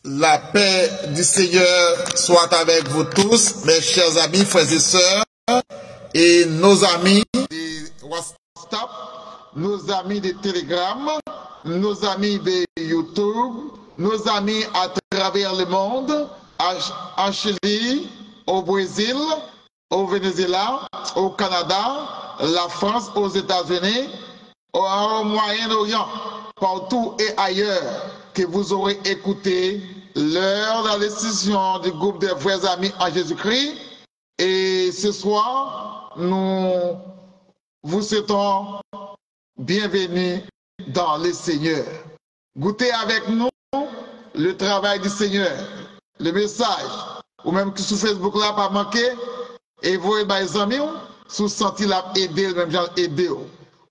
La paix du Seigneur soit avec vous tous, mes chers amis, frères et sœurs, et nos amis de WhatsApp, nos amis de Telegram, nos amis de YouTube, nos amis à travers le monde, en Chili, au Brésil, au Venezuela, au Canada, la France, aux États-Unis, au Moyen-Orient, partout et ailleurs que vous aurez écouté l'heure de la décision du groupe des vrais amis en Jésus-Christ. Et ce soir, nous vous souhaitons bienvenue dans le Seigneur. Goûtez avec nous le travail du Seigneur, le message, ou même que sur Facebook là, pas manqué, et vous et mes amis, sous senti la aider, même genre aider,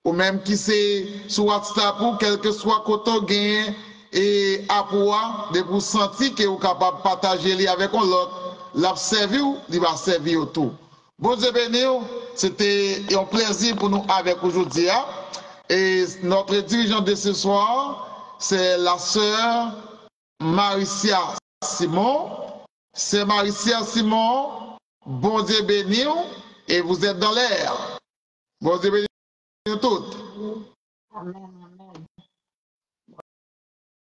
ou même qui c'est sur WhatsApp ou quel que soit côté gain et appoint de vous sentir que vous êtes capable de partager avec l'autre, l'observer, il va servir autour. Bon Dieu béni, c'était un plaisir pour nous avec aujourd'hui. Et notre dirigeant de ce soir, c'est la sœur Maricia Simon. C'est Maricia Simon. Bon Dieu béni, et vous êtes dans l'air. Bon Dieu béni toutes. Amen, amen.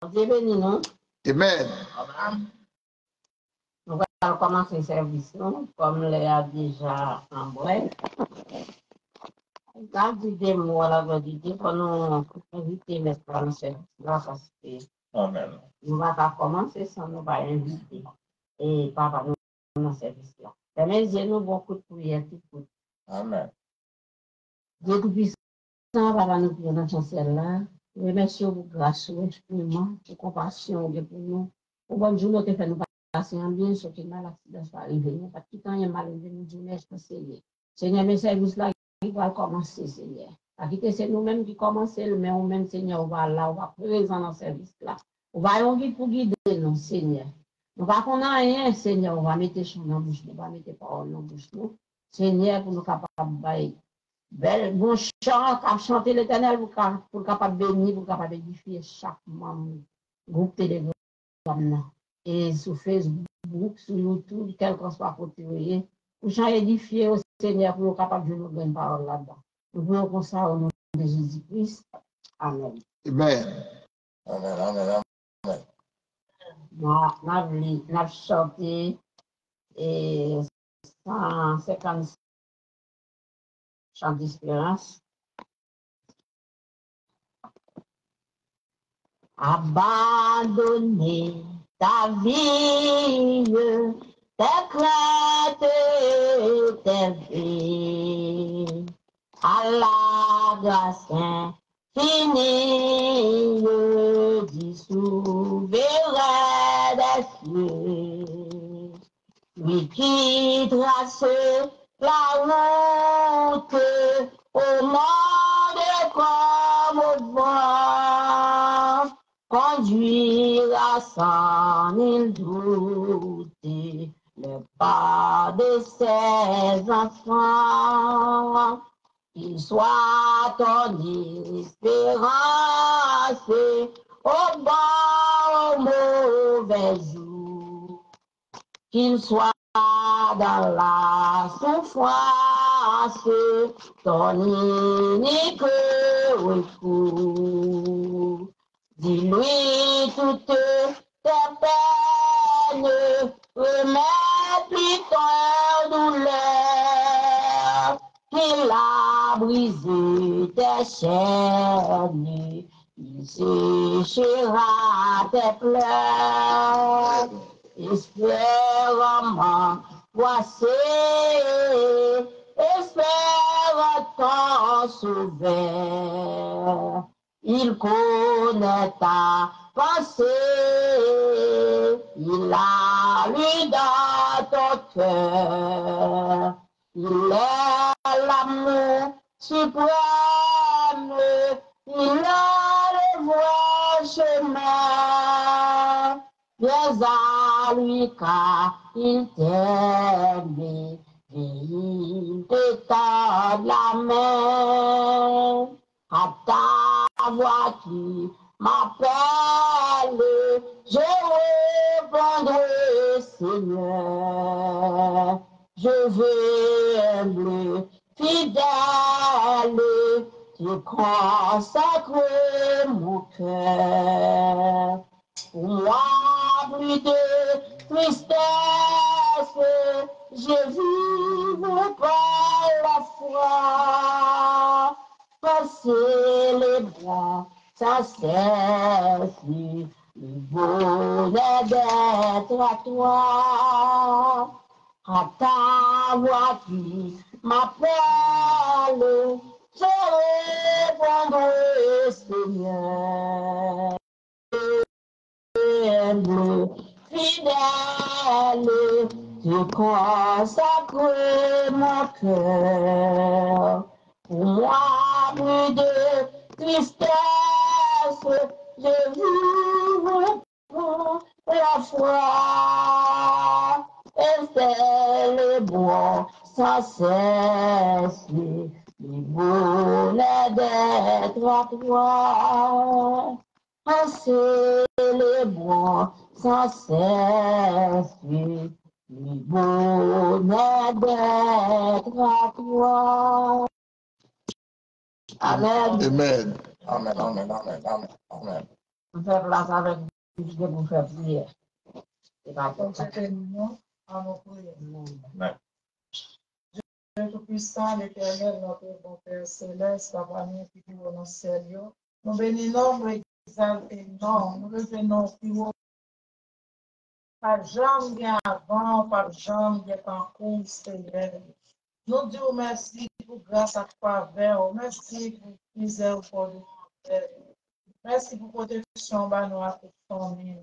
Bon Dieu béni, non? Amen. Nous allons commencer le service, non? Comme l'a déjà en bref. Dans des mots, la gloire de Dieu, pour nous inviter les service là, parce que nous allons commencer sans nous pas inviter. Et papa nous dans le service là. Permettez nous beaucoup de prières tout. Amen. Dieu tout-puissant, papa nous prions dans ce là. Remercions pour grâce, pour instrument, pour compassion pour nous. Pour bonne journée, nous te fait nous passer en bien, ce qui mal l'accident soit arrivé. Nous pas tout le temps y mal arrivé, nous disons merci Seigneur. Seigneur, mes services là, ils vont commencer, Seigneur. Pas quitter c'est nous-mêmes qui commençons, mais nous-mêmes, Seigneur, on va là, on va présent dans ce service là. On va y guide pour guider nous, Seigneur. Nous va qu'on a rien, Seigneur, on va mettre chant dans la bouche, on va mettre parole dans la bouche, nous. Seigneur, pour nous capables de bel bon chant, cap chanter l'Éternel pour capable bénir, pour capable édifier chaque membre groupe Telegram et sur Facebook, sur YouTube, quel que soit côté, pour chanter édifier au Seigneur pour capable de nous donner parole là-dedans. Nous voulons comme ça au nom de Jésus-Christ. Amen. Amen. Amen. Amen. Amen. On a chanté et 150 chants d'espérance. Abandonner ta vie, tes craintes et tes vies à la grâce infinie du souverain des cieux, lui qui trace la route au monde comme au vent, conduira sans nul doute le pas de ses enfants. Qu'il soit ton espérance au bon, au mauvais jour. Qu'il soit dans la souffrance, ton unique recours. Dis-lui toutes tes peines, remets ton douleur. Il a brisé tes chaînes, il séchera tes pleurs. Espère voici, espère ton sauveur. Il connaît ta pensée, il a lu dans ton cœur. Il est l'amour suprême, il a le vrai chemin. Viens à lui car il t'aime et il te tend la main. À ta voix qui m'appelle, je répondrai, Seigneur. Je veux humble, fidèle, te consacrer mon cœur. Pour moi, plus de tristesse, je vivre par la foi. Passer les bras, ça cesse, le bonheur d'être à toi. À ta voix qui m'appelle, je répondrai, Seigneur. Fidèle, te consacre mon cœur. Pour moi, plus de tristesse, je vivre pour la foi. Et c'est le bon sans cesse, le bonheur d'être à toi. C'est le bon sans cesse, le bonheur d'être à toi. Amen. Amen. Amen, amen, amen, amen, amen. On fait place avec vous, je vais vous faire prière. C'est pas comme ça. Terminons à nos prières. Amen. Dieu Tout-Puissant, l'Éternel, notre bon Père Céleste, Papa, nous qui vivons dans le ciel, nous bénissons, nous exaltons, nous revenons plus haut. Pas jamais bien avant, pas jamais bien en cours, Seigneur. Nous disons merci pour grâce à faveur, merci pour misère pour nous. Merci pour protection, bah, nous à toute famille.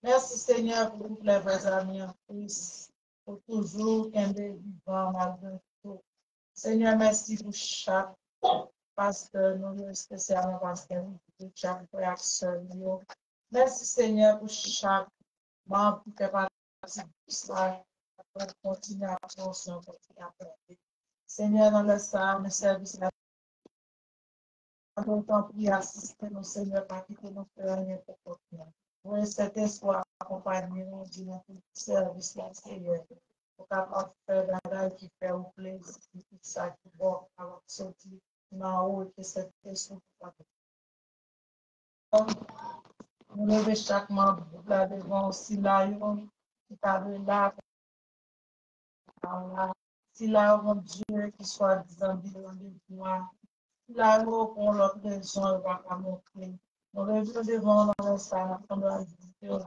Merci Seigneur pour tous les vrais amis en Christ, pour toujours qu'un des vivants malgré tout. Seigneur, merci pour chaque pasteur, nous spécialement pasteur, pour chaque frère, sœur. Merci Seigneur pour chaque membre qui fait partie de ça, pour continuer à penser, continuer à faire. Seigneur, dans le sang, le service, autant prier, assister nos Seigneur, pas quitter nos frères, rien pour continuer. Pour cet espoir, accompagner nous dans notre service, Seigneur, pour capable faire des qui fait au plaisir, tout ça qui va avoir sorti dans haut, que cette question nous lever chaque membre là devant aussi là, qui parle là, si là, mon Dieu, qui soit disant, bilan de toi, si là, pour l'autre raison, il va pas montrer. Nous levons devant dans le salon, on doit visiter au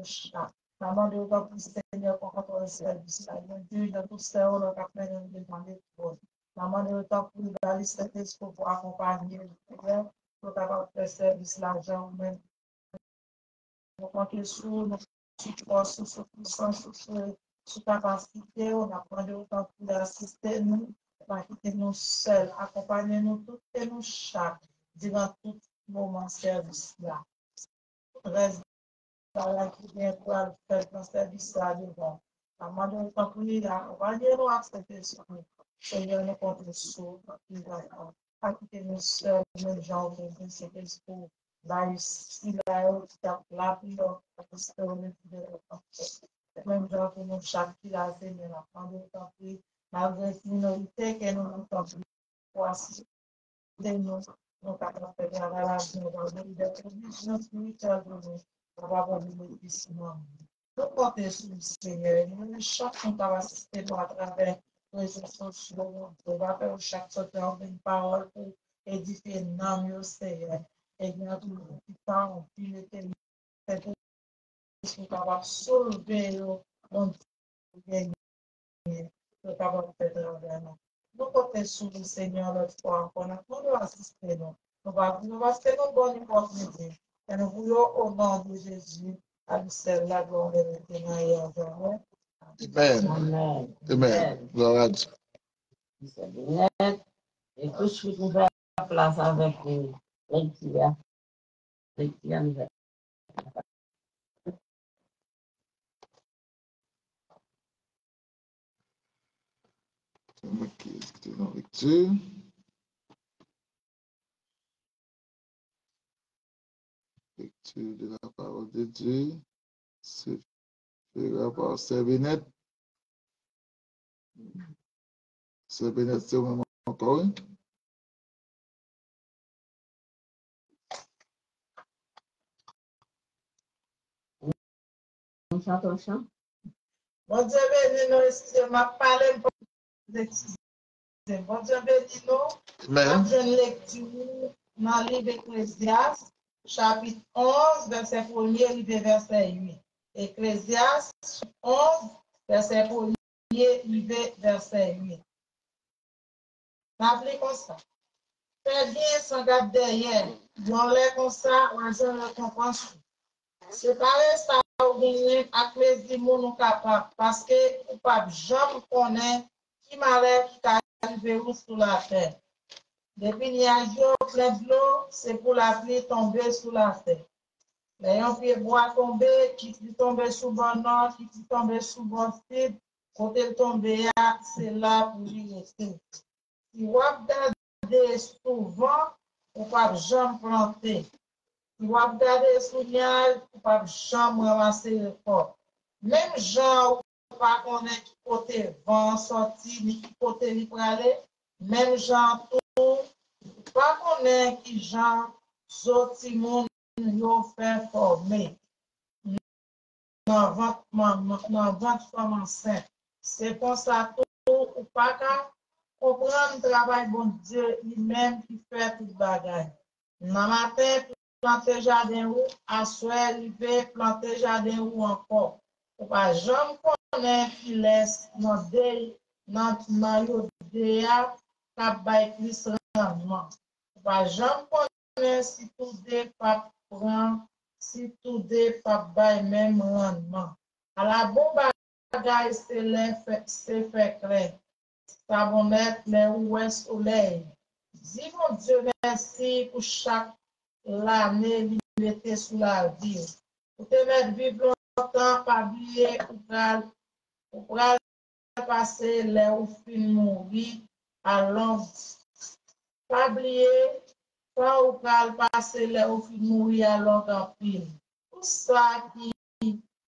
chat. Maman de va pour Seigneur pour notre service. Dieu, dans tout ça, on va faire une demande de toi. Maman de temps pour d'aller cet esprit pour accompagner le Seigneur, pour avoir fait service l'argent, même. Nous comptons sur nos forces, sur puissance, sur capacité, on apprend de autant pour assister nous, pas quitter nous seuls, accompagner nous toutes et nous chaque, durant tout moment service là. Reste dans la qui vient pour faire dans service là devant. Maman de autant pour nous, accompagner nous à cet esprit. Seigneur, nous comptons sur nous, pas quitter nous seuls, même gens, de cet esprit. Là, ici, là, là, puis là, parce que on est même gens que nous chaque qui a Seigneur, la prendre autant pris, malgré cette minorité que nous nous sommes pour assister nous, nous avons fait la relation dans le provision spirituelle de nous, pour avoir le bénéfice. Nous comptons sur le Seigneur, nous chacun va assister à travers les réseaux sociaux, on va faire chaque sortie une parole pour édifier l'âme, Seigneur. Et bien, tout le temps, on peut cette question capable de sauver mon Dieu, capable de faire de nous. Nous comptons sur le Seigneur l'autre fois, on a tout assister nous. Nous va assister nos bonnes opportunités. Et nous voulons au nom de Jésus, à lui seul la gloire et maintenant et à jamais. Amen. Amen. Amen. Gloire à Dieu. Et tout ce qui nous fait place avec les qui a nous Ok, est-ce que tu es dans la lecture? Lecture de la parole de Dieu se fera par Sérbinette. Sérbinette, c'est au moment encore. On chante, on chante. Bon Dieu béni nous, excusez-moi, parler pour excusez. Bon Dieu béni nous. Amen. Notre lecture dans le livre Ecclésiaste, chapitre 11, verset 1er, arrivé verset 8. Ecclésiaste 11, verset 1er, arrivé verset 8. Rappelez comme ça. Fais bien sans garde derrière. Dans l'air comme ça, on a une récompense. Séparer ça ou gagner à plaisir mon capable parce que ou pas jamais connaît qui malheur qui arrive sous la terre. Depuis nuage plein de l'eau, c'est pour la pluie tomber sous la terre. Les pied bois tomber, qui tombe sous bon nord, qui tombe sous bon sud, côté tomber, c'est là pour y rester. Si vous regardez souvent, ou pas jamais planter. Si vous regardez sous nuage, ou pas jamais ramasser le corps. Même gens, ou pas connaître qui côté vent sorti, ni qui côté li pralé, même gens tout, pas connaître qui gens sorti monde yo fait former. Dans votre femme enceinte. C'est pour ça tout, ou pas qu'à comprendre le travail bon Dieu lui-même qui fait tout bagage. Dans matin, planter jardin ou, à soir, river, planter jardin ou encore. Ou pas jamais connaître qui laisse notre maillot déa, cap bay plus rendement. Ou pas jamais connaître si tout départ prend, si tout départ bay même rendement. À la bon bagage, c'est fait clair. Ça va mettre les ouest soleil. Dis mon Dieu merci pour chaque l'année liberté sous la vie. Pour te mettre vivre longtemps, pas oublier pour passer les ou fin mourir à l'ombre. Pas oublier, pas ou passer les ou fin mourir à l'ombre en pile. Tout ça qui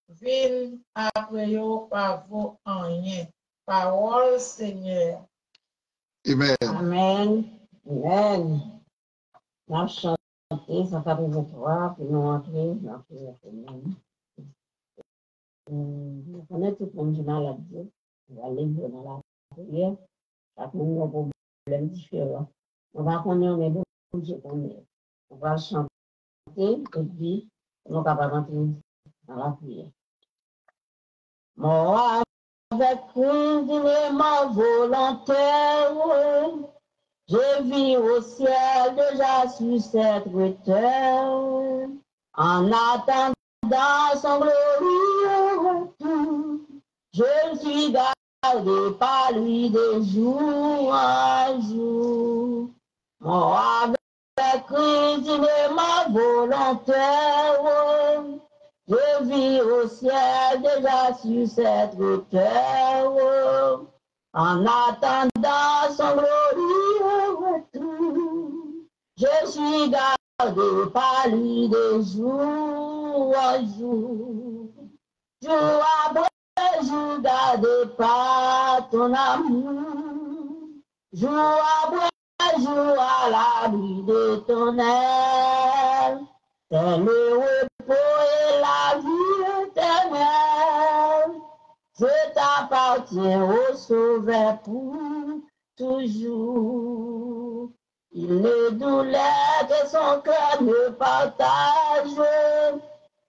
vient après yo pas vaut rien. Parole Seigneur. Amen. Amen. Amen. On chante, ça fait 23, puis nous entrer dans la prière. On connaît tout le monde du mal à Dieu. On va aller dans la prière. Chaque monde a un problème différent. On va connaître les bons Dieu qu'on est. On va chanter et puis on va pas rentrer dans la prière. Moi, avec ma volontaire, je vis au ciel déjà sur cette terre, en attendant son glorieux retour. Je suis gardé par lui de jour en jour. Moi, avec Christ, il est ma volontaire. Je vis au ciel déjà sur cette terre, en attendant son glorieux retour. Je suis gardé par lui de jour en jour. Jour après jour, gardé par ton amour. Jour après jour, à l'abri de ton aile. C'est le repos et la vie éternelle. Je t'appartiens au Sauveur pour toujours. Il ne douleur que son cœur ne partage.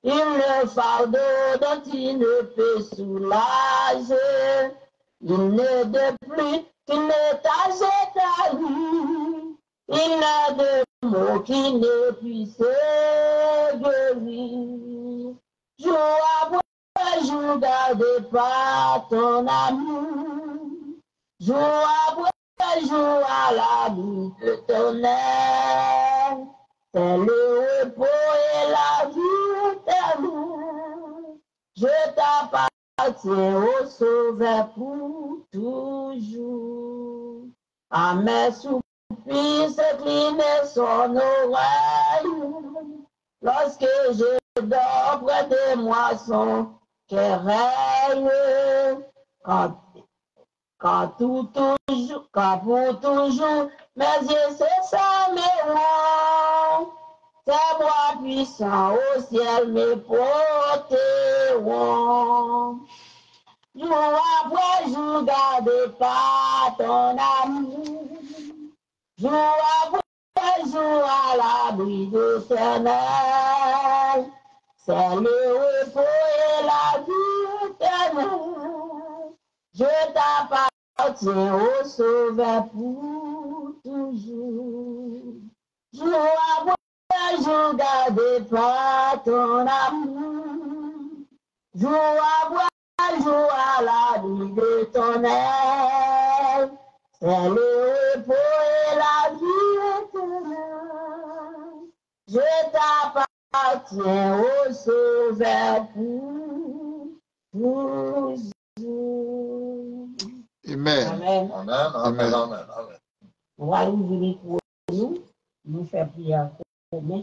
Il ne fardeau dont il ne peut soulager. Il ne de plus qu'il ne t'achète à lui. Il n'a de mots qui ne puisse guérir. Jour après jour, gardé par ton amour. Jour après jour, à l'abri de ton aile. C'est le repos et la vie éternelle. Je t'appartiens au Sauveur pour toujours. À mes soupirs s'incliner son oreille. lorsque je dors près de moi son querelle, quand pour toujours, mes yeux se fermeront, tes bras puissants au ciel me porteront. Jour après jour, garde par ton amour, jour après jour à l'abri de l'éternel, c'est le repos et la vie éternelle. Je t'appartiens au Sauveur pour toujours. Jour après jour, garde par ton amour, jour après jour à l'abri de ton aile, c'est le repos et la vie éternelle. Je t'appartiens au Sauveur pour toujours. Amen. Amen. Amen, amen, amen, amen. On va ouvrir pour nous faire prière commun.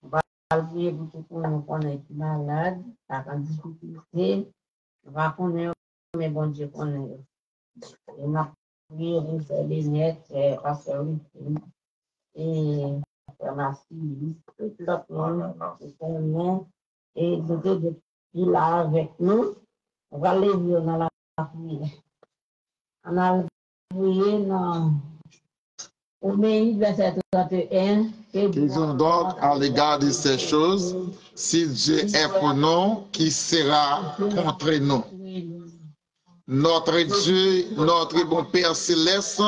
On va prier pour tout le monde qu'on est malade, à la difficulté. On va connaître, mais bon Dieu connaît. On a prié pour faire des nettes, pasteur et merci, tout le monde qui connaît et de là avec nous. On va lever dans la prière. On a prié dans Romains verset 31. Qu'ils ont donc à l'égard de ces choses, si Dieu est pour nous, qui sera contre nous? Notre Dieu, notre bon Père céleste,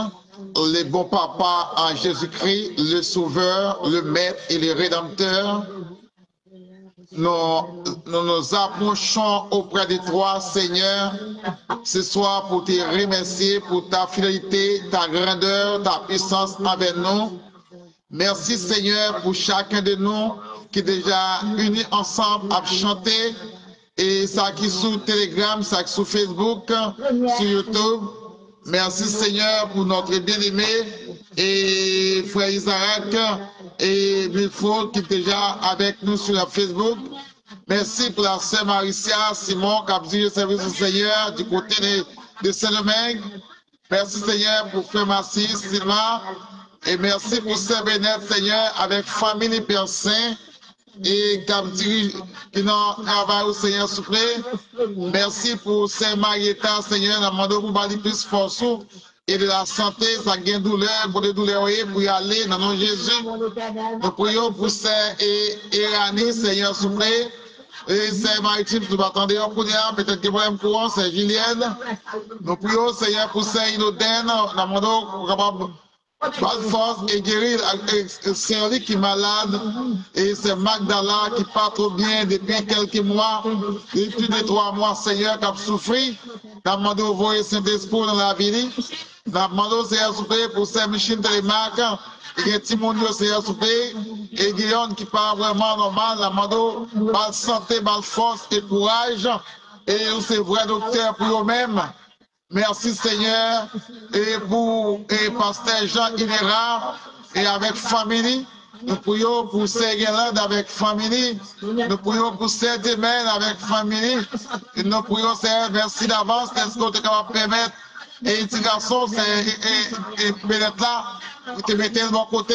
le bon Papa en Jésus-Christ, le Sauveur, le Maître et le Rédempteur, nous approchons auprès de toi, Seigneur, ce soir pour te remercier pour ta fidélité, ta grandeur, ta puissance avec nous. Merci, Seigneur, pour chacun de nous qui est déjà unis ensemble à chanter. Et ça qui est sur Telegram, ça qui est sur Facebook, sur YouTube. Merci, Seigneur, pour notre bien-aimé et frère Isaac et Milford qui est déjà avec nous sur la Facebook. Merci pour la sœur Maricia, Simon, qui a besoin de service au Seigneur du côté de Saint-Domingue. Merci, Seigneur, pour frère Massi, Sylvain. Et merci pour sœur Bénette, Seigneur, avec famille Père Saint. Et qui n'ont travaillé au Seigneur soufflé. Merci pour Saint Marietta, Seigneur, nous demandons pour bali plus force et de la santé, ça gagne douleur, pour des douleurs, pour y aller dans le nom de Jésus. Nous prions pour Saint Irani, Seigneur soufflé. Et Saint Maritime, nous attendons peut-être que problème courant, c'est Julienne. Nous prions, Seigneur, pour Saint Inodène, nous demandons pour capable pas de force et guérir c'est lui qui est malade et c'est Magdala qui part trop bien depuis quelques mois, depuis plus de 3 mois, Seigneur, qui a souffert. Nous demandons d'envoyer Saint-Esprit dans la ville. Nous demandons, Seigneur, souffrir pour Saint-Michel Télémarque et Timonio, Seigneur, souffrir et Guillaume qui part vraiment normal. Nous demandons bonne santé, bonne force et courage et c'est vrai docteur pour eux-mêmes. Merci Seigneur et pour pasteur Jean Inera et avec famille. Nous prions pour Séguélande avec famille. Nous prions pour Saint-Domingue avec famille. Et nous prions Seigneur, merci d'avance. Est-ce que tu es capable de permettre et petit garçon, et peut-être là, vous te mettez de mon côté.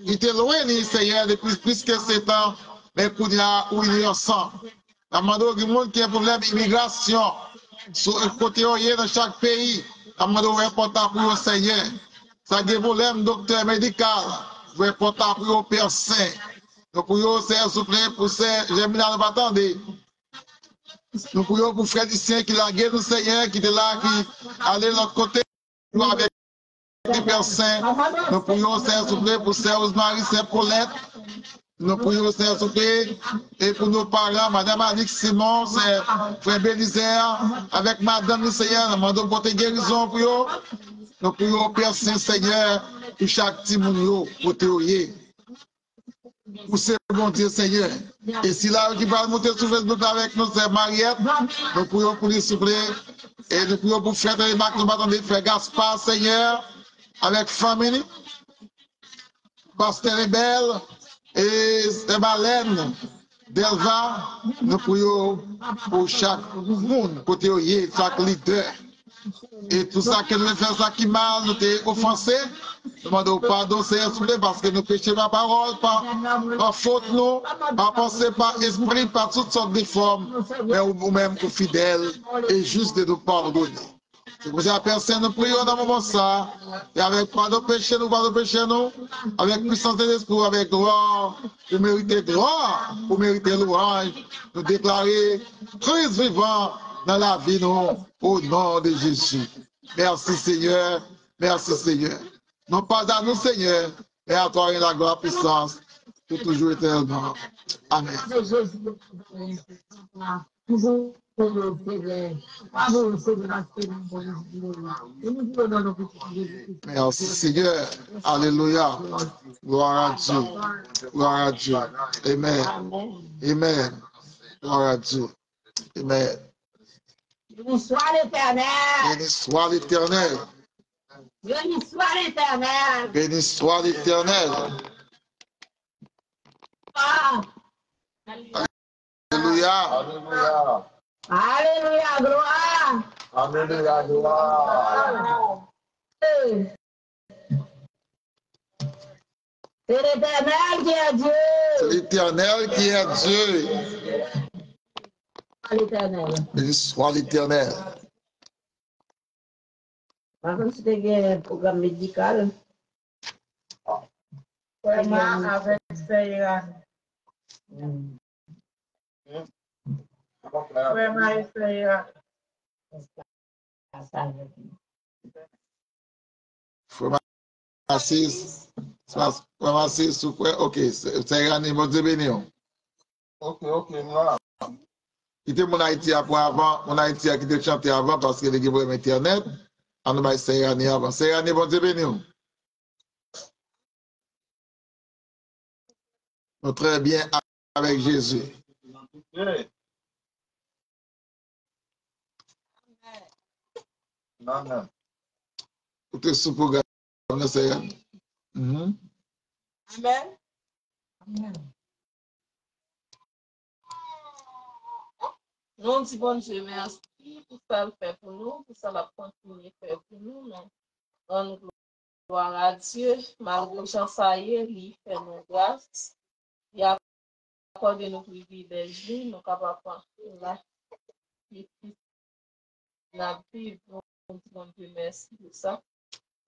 Il était loin, Seigneur, depuis plus que 7 ans. Mais pour dire où il est ensemble. La demandons du monde qui a un problème d'immigration. Sur le côté dans chaque pays, nous important pour le Seigneur. Ça des problèmes docteur médical, nous important pour le Père Saint. Nous prions, Seigneur, s'il vous plaît, pour j'aime bien nous attendre. Nous prions pour Frère Dicien qui l'a guéri, Seigneur, qui était là, qui allait de l'autre côté, avec le Père Saint. Nous prions, Seigneur, s'il vous plaît, pour Sœur Rosemary, Sœur Paulette. Nous prions, Seigneur, s'il vous plaît, et pour nos parents, Madame Alix Simon, Frère Bélizer, avec Madame le Seigneur, nous demandons pour tes guérisons pour eux. Nous prions, Père Saint-Seigneur, pour chaque petit monde, pour te oyer. Pour ce bon Dieu, Seigneur. Et si là, qui va monter sur Facebook avec nous, c'est Mariette, nous prions pour lui, s'il vous plaît. Et nous prions pour Frère Télémac, nous attendons Frère Gaspard, Seigneur, avec famille, Pasteur Rebelle. Et Baleine, Delva, nous prions pour chaque monde, côté chaque leader. Et tout ça que nous faisons, ça qui mal, nous t'ai offensé. Demandons pardon, Seigneur, parce que nous péchons par parole, par faute, nous, par pensée, par esprit, par toutes sortes de formes, mais ou-même ou fidèles et juste de nous pardonner. C'est pour ça, personne, nous prions dans le moment ça, et avec pardon péché, nous, avec puissance de l'esprit, avec gloire, pour mériter gloire, pour mériter louange, nous déclarer Christ vivant dans la vie, nous, au nom de Jésus. Merci Seigneur, merci Seigneur. Non pas à nous Seigneur, mais à toi et la gloire, puissance, pour toujours éternellement. Amen. Merci Seigneur. Alléluia. Gloire à Dieu. Gloire à Dieu. Amen. Amen. Gloire à Dieu. Amen. Béni soit l'Éternel. Béni soit l'Éternel. Béni soit l'Éternel. Béni soit l'Éternel. Ah. Alléluia. Alléluia. Alléluia, gloire. Alléluia, gloire. C'est l'Éternel qui est Dieu. C'est l'Éternel qui est Dieu. L'Éternel. Béni soit l'Éternel. Par contre, c'était un programme médical. Vraiment avec Seigneur. Vraiment Seigneur. Frère sous quoi? Ok, c'est un niveau de bénédiction. Ok, moi. Quittez mon Haïti avant, mon Haïti a quitté chanter avant parce que les problèmes Internet. On nous va c'est année avant. C'est année bon Dieu béni. Nous très bien avec Jésus. Amen. Tout est sous programme, c'est Amen. Amen. Nous disons bon Dieu, merci pour ça le fait pour nous, pour ça la continuer faire pour nous. On gloire à Dieu, malgré Jean Saïe, il fait nos grâces. Il a accordé nos privilèges, nous sommes capables de faire la vie. Nous disons Dieu merci pour ça.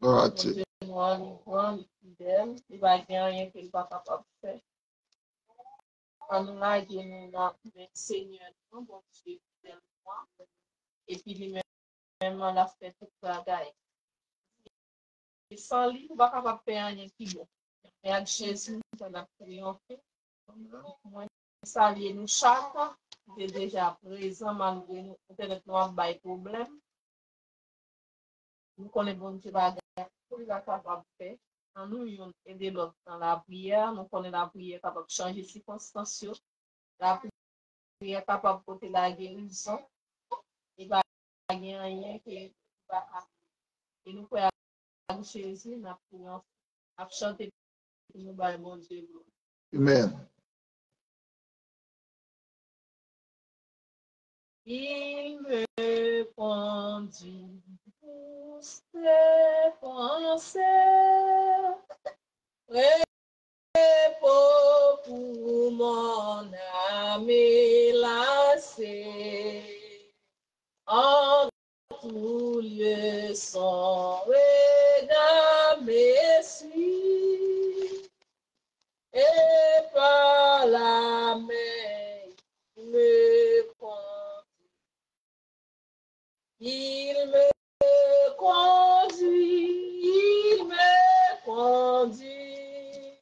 Gloire à Dieu Dieu. nous est fidèle, il ne va rien qu'il n'est pas capable de faire. En nous là, il nous a Seigneur, bon Dieu, fidèlement. Et puis lui-même, l'a fait toute la gaille. Et sans lui, on ne va pas faire rien qui bon. Et avec Jésus, on a triomphé. Moi, saluer nous chaque, il est déjà présent malgré nous, peut-être nous avons des problèmes. Nous connaissons bon Dieu, il est capable de faire. Nous aider l'autre dans la prière, nous connaissons la prière capable de changer les circonstances. La prière capable de porter la guérison. Il va y avoir rien qui va et nous pouvons aller Jésus, nous pouvons chanter pour nous, bon Dieu. Amen. Il me conduit pour ses pensées, repos pour mon âme lassée, en tout lieu son regard me suit, et par la main me conduit. Il me conduit,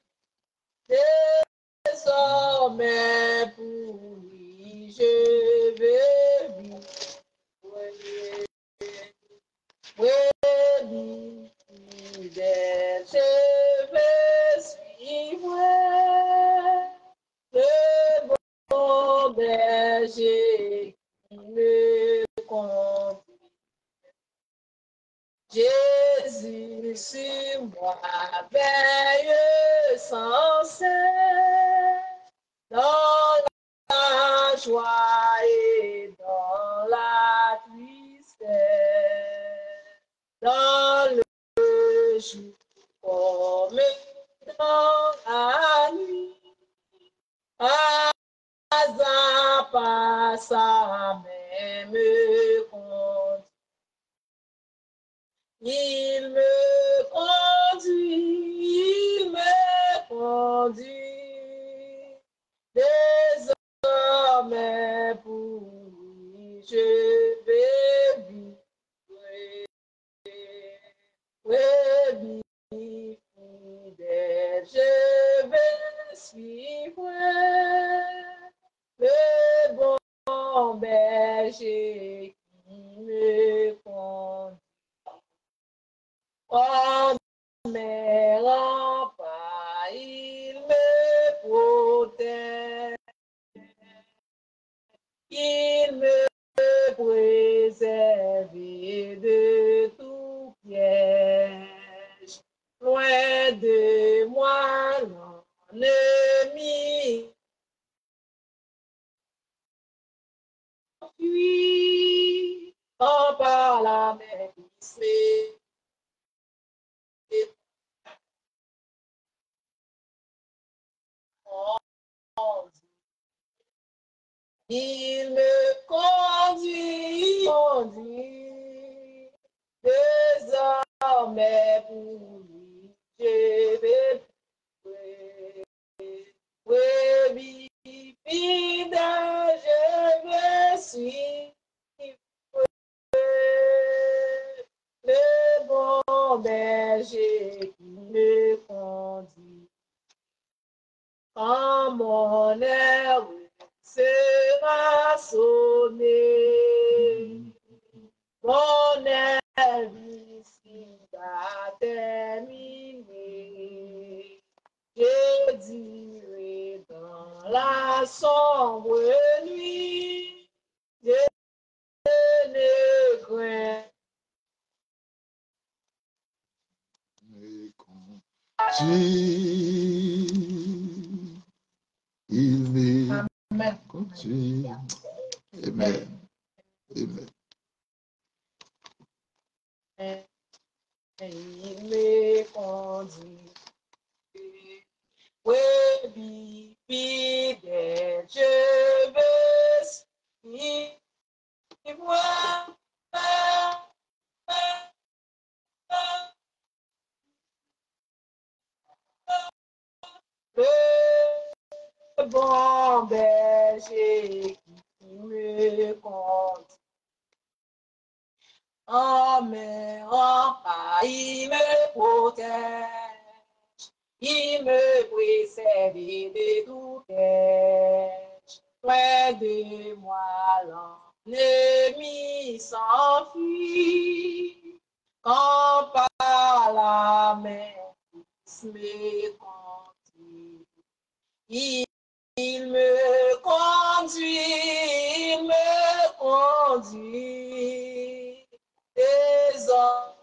désormais pour lui je vais vivre. Oui, fidèle, je vais suivre le bon berger qui me conduit. Jésus sur moi veille sans cesse. joie et dans la tristesse, dans le jour comme dans la nuit. Hasard passe à même compte. Il me conduit, désormais pour lui je vais vivre, fidèle, je vais suivre le bon berger qui me conduit. Comme mes remparts, il me protège. Il me préserve de tout piège. Loin de moi l'ennemi. Puis, en par la mer glissée. Il me conduit, désormais pour lui, je vais fidèle, je vais suivre le bon berger qui me conduit. Quand mon heure sera sonné, mon heure ici va terminer. Je dirai dans la sombre nuit, je ne crains. Il me Amen. conduit. Amen. Amen. Il me conduit. Oui, fidèle, je veux suivre le bon berger qui me conduit. En mes remparts, il me protège, il me préserve de tout piège. Loin de moi l'ennemi s'enfuit, quand par la main me conduit. Il me conduit, désormais.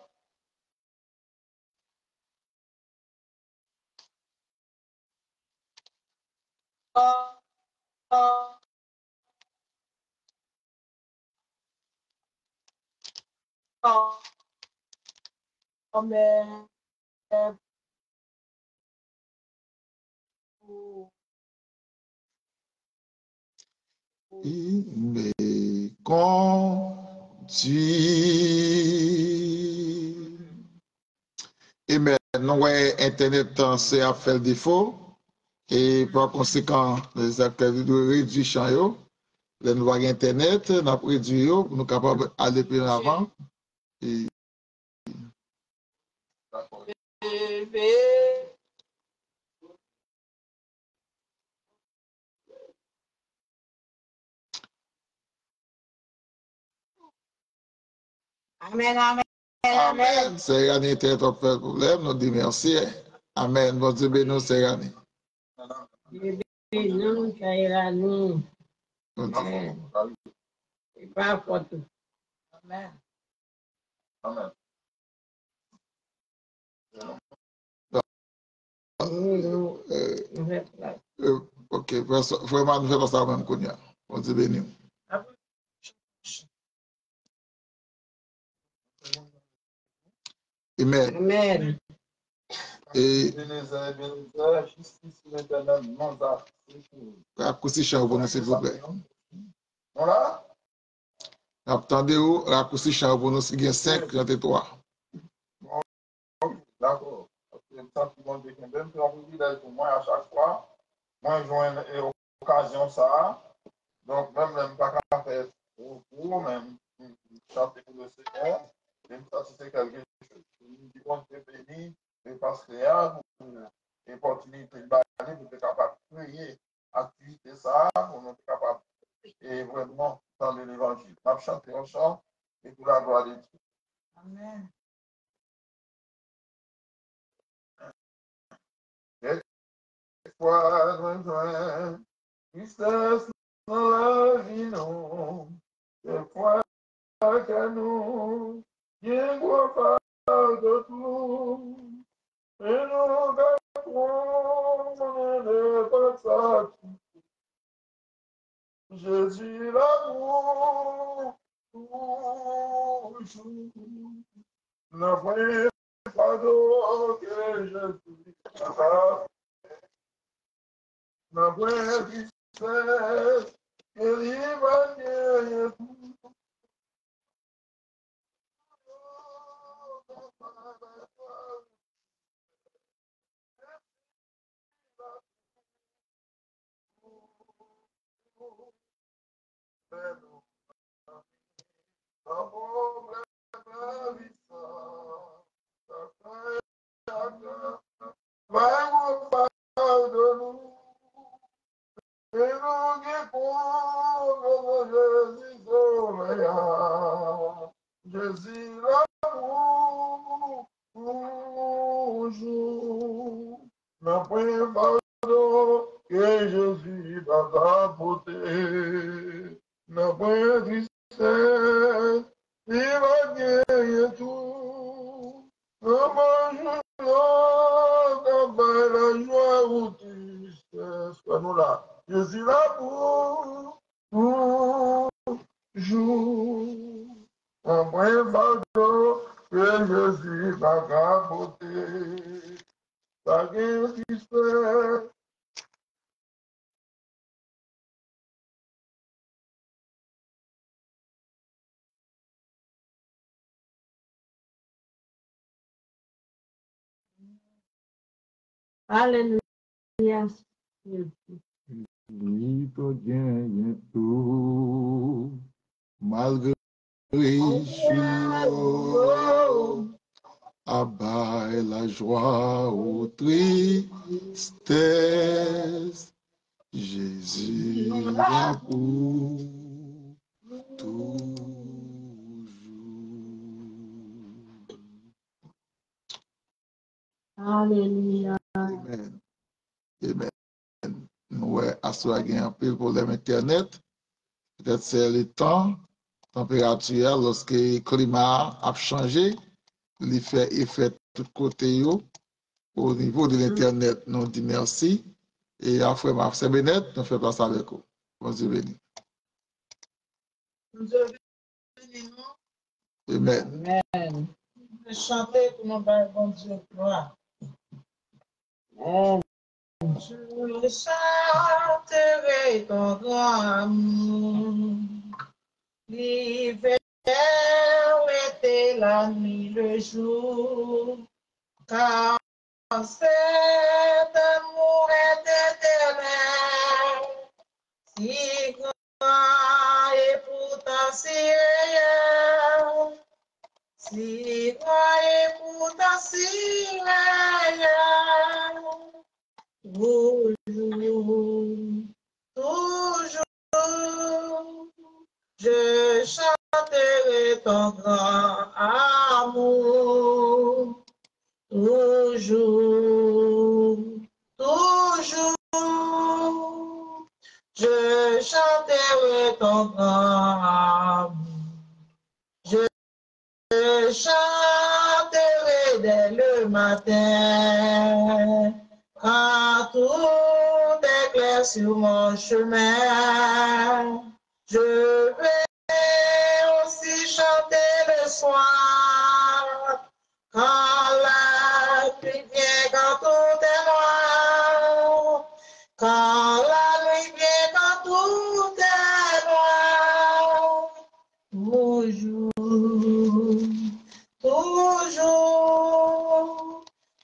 Amen. Il me conduit. Amen. Nous, Internet, c'est à faire défaut. Et par conséquent, les acteurs de réduire le champ. Les nouveaux Internet, nous avons réduit pour nous capables d'aller plus avant. Et... Amen, amen, amen. C'est Rani était pas de problème. Nous disons merci. Amen. Bon Dieu bénisse, c'est Rani. Bénis, c'est Rani. Amen. C'est pas faute. amen. Amen. Ok, vraiment, nous faisons ça même qu'on y a. On Dieu béni. Amen. Amen. Et raccourci pour nous, s'il vous plaît. Voilà. Attendez-vous, raccourci pour nous, s'il y a 5:33. D'accord. Parce que ça, tout le monde est même plus en privilège pour moi à chaque fois. Moi, je vois une occasion ça. Donc, même pas qu'à faire pour même chanter pour le Seigneur. Même ça, c'est quelque chose. Du monde est béni, et parce qu'il y a une opportunité de bailler pour être capable de prier, activité ça, pour être capable et vraiment dans l'évangile. On va chanter un chant et pour la gloire de Dieu. Amen. Fois rejoint, tristesse dans la vie, non. Des fois que nous, bien gros de tout, et nous gardons de passage. Jésus l'amour, toujours. Ne voyez pas d'autre que Jésus. Na buena tristeza, ele vai vai mudar de novo. Et nous répondons Jésus Jésus l'amour, toujours. N'a point pardon que Jésus t'a apporté. N'a point tristesse, il va gagner tout. La joie ou tristesse, nous là. Jésus là pour toujours. Un vrai fardeau que Jésus va capoter. La guerre tristesse. Alléluia. Libre gagne tout, malgré chaud, abat la joie aux tristesse. Jésus là pour toujours. Alléluia. Amen. Amen. Nous avons un peu de problème Internet. Peut-être c'est le temps, température, lorsque le climat a changé, il fait effet de tous côtés. Au niveau de l'Internet, nous disons merci. Et après, Marcel Bennett, nous faisons place avec vous. Bonjour, béni. Amen. Amen. Chanter pour nous faire bon Dieu gloire. Amen. Je chanterai ton grand amour. L'hiver, l'été, la nuit, le jour. Car cet amour est éternel. Si grand et pourtant si réel. Si grand et pourtant si réel. Toujours, je chanterai ton grand amour. Toujours, je chanterai ton grand amour. Je chanterai dès le matin. Quand tout est éclair sur mon chemin. Je vais aussi chanter le soir, quand la pluie vient, quand tout est noir. Quand la nuit vient, quand tout est noir. Toujours,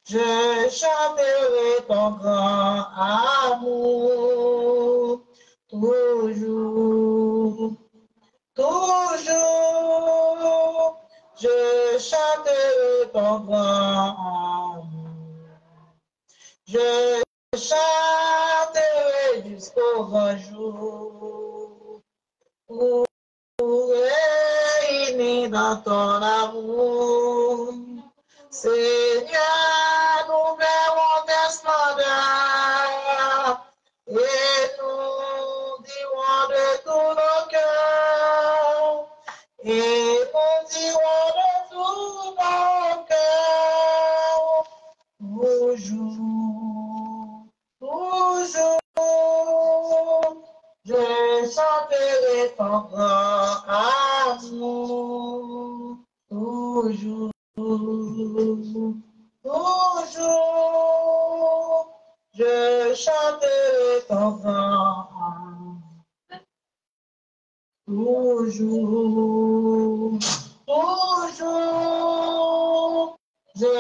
je chanterai ton grand amour. Toujours, je chanterai ton grand amour. Je chanterai jusqu'au grand jour. Pour réunir dans ton amour. Seigneur, nous verrons tes splendeurs et nous dirons de tout nos cœurs. Et nous dirons de tout nos cœurs. Toujours, je chanterai ton grand amour. Toujours, je chanterai ton grand amour. Toujours,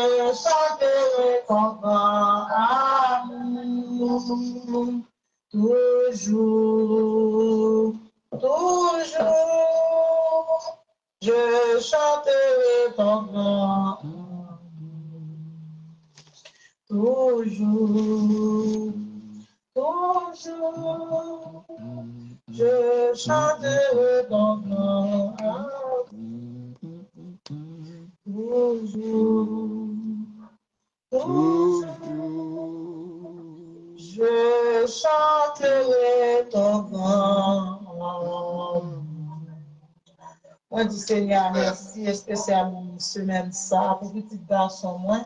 je chanterai ton grand amour. Toujours, je chanterai ton grand amour. Toujours, je chanterai ton grand amour. Toujours, je chanterai ton grand amour. Moi, dis Seigneur, merci spécialement semaine ça pour petit garçon moi.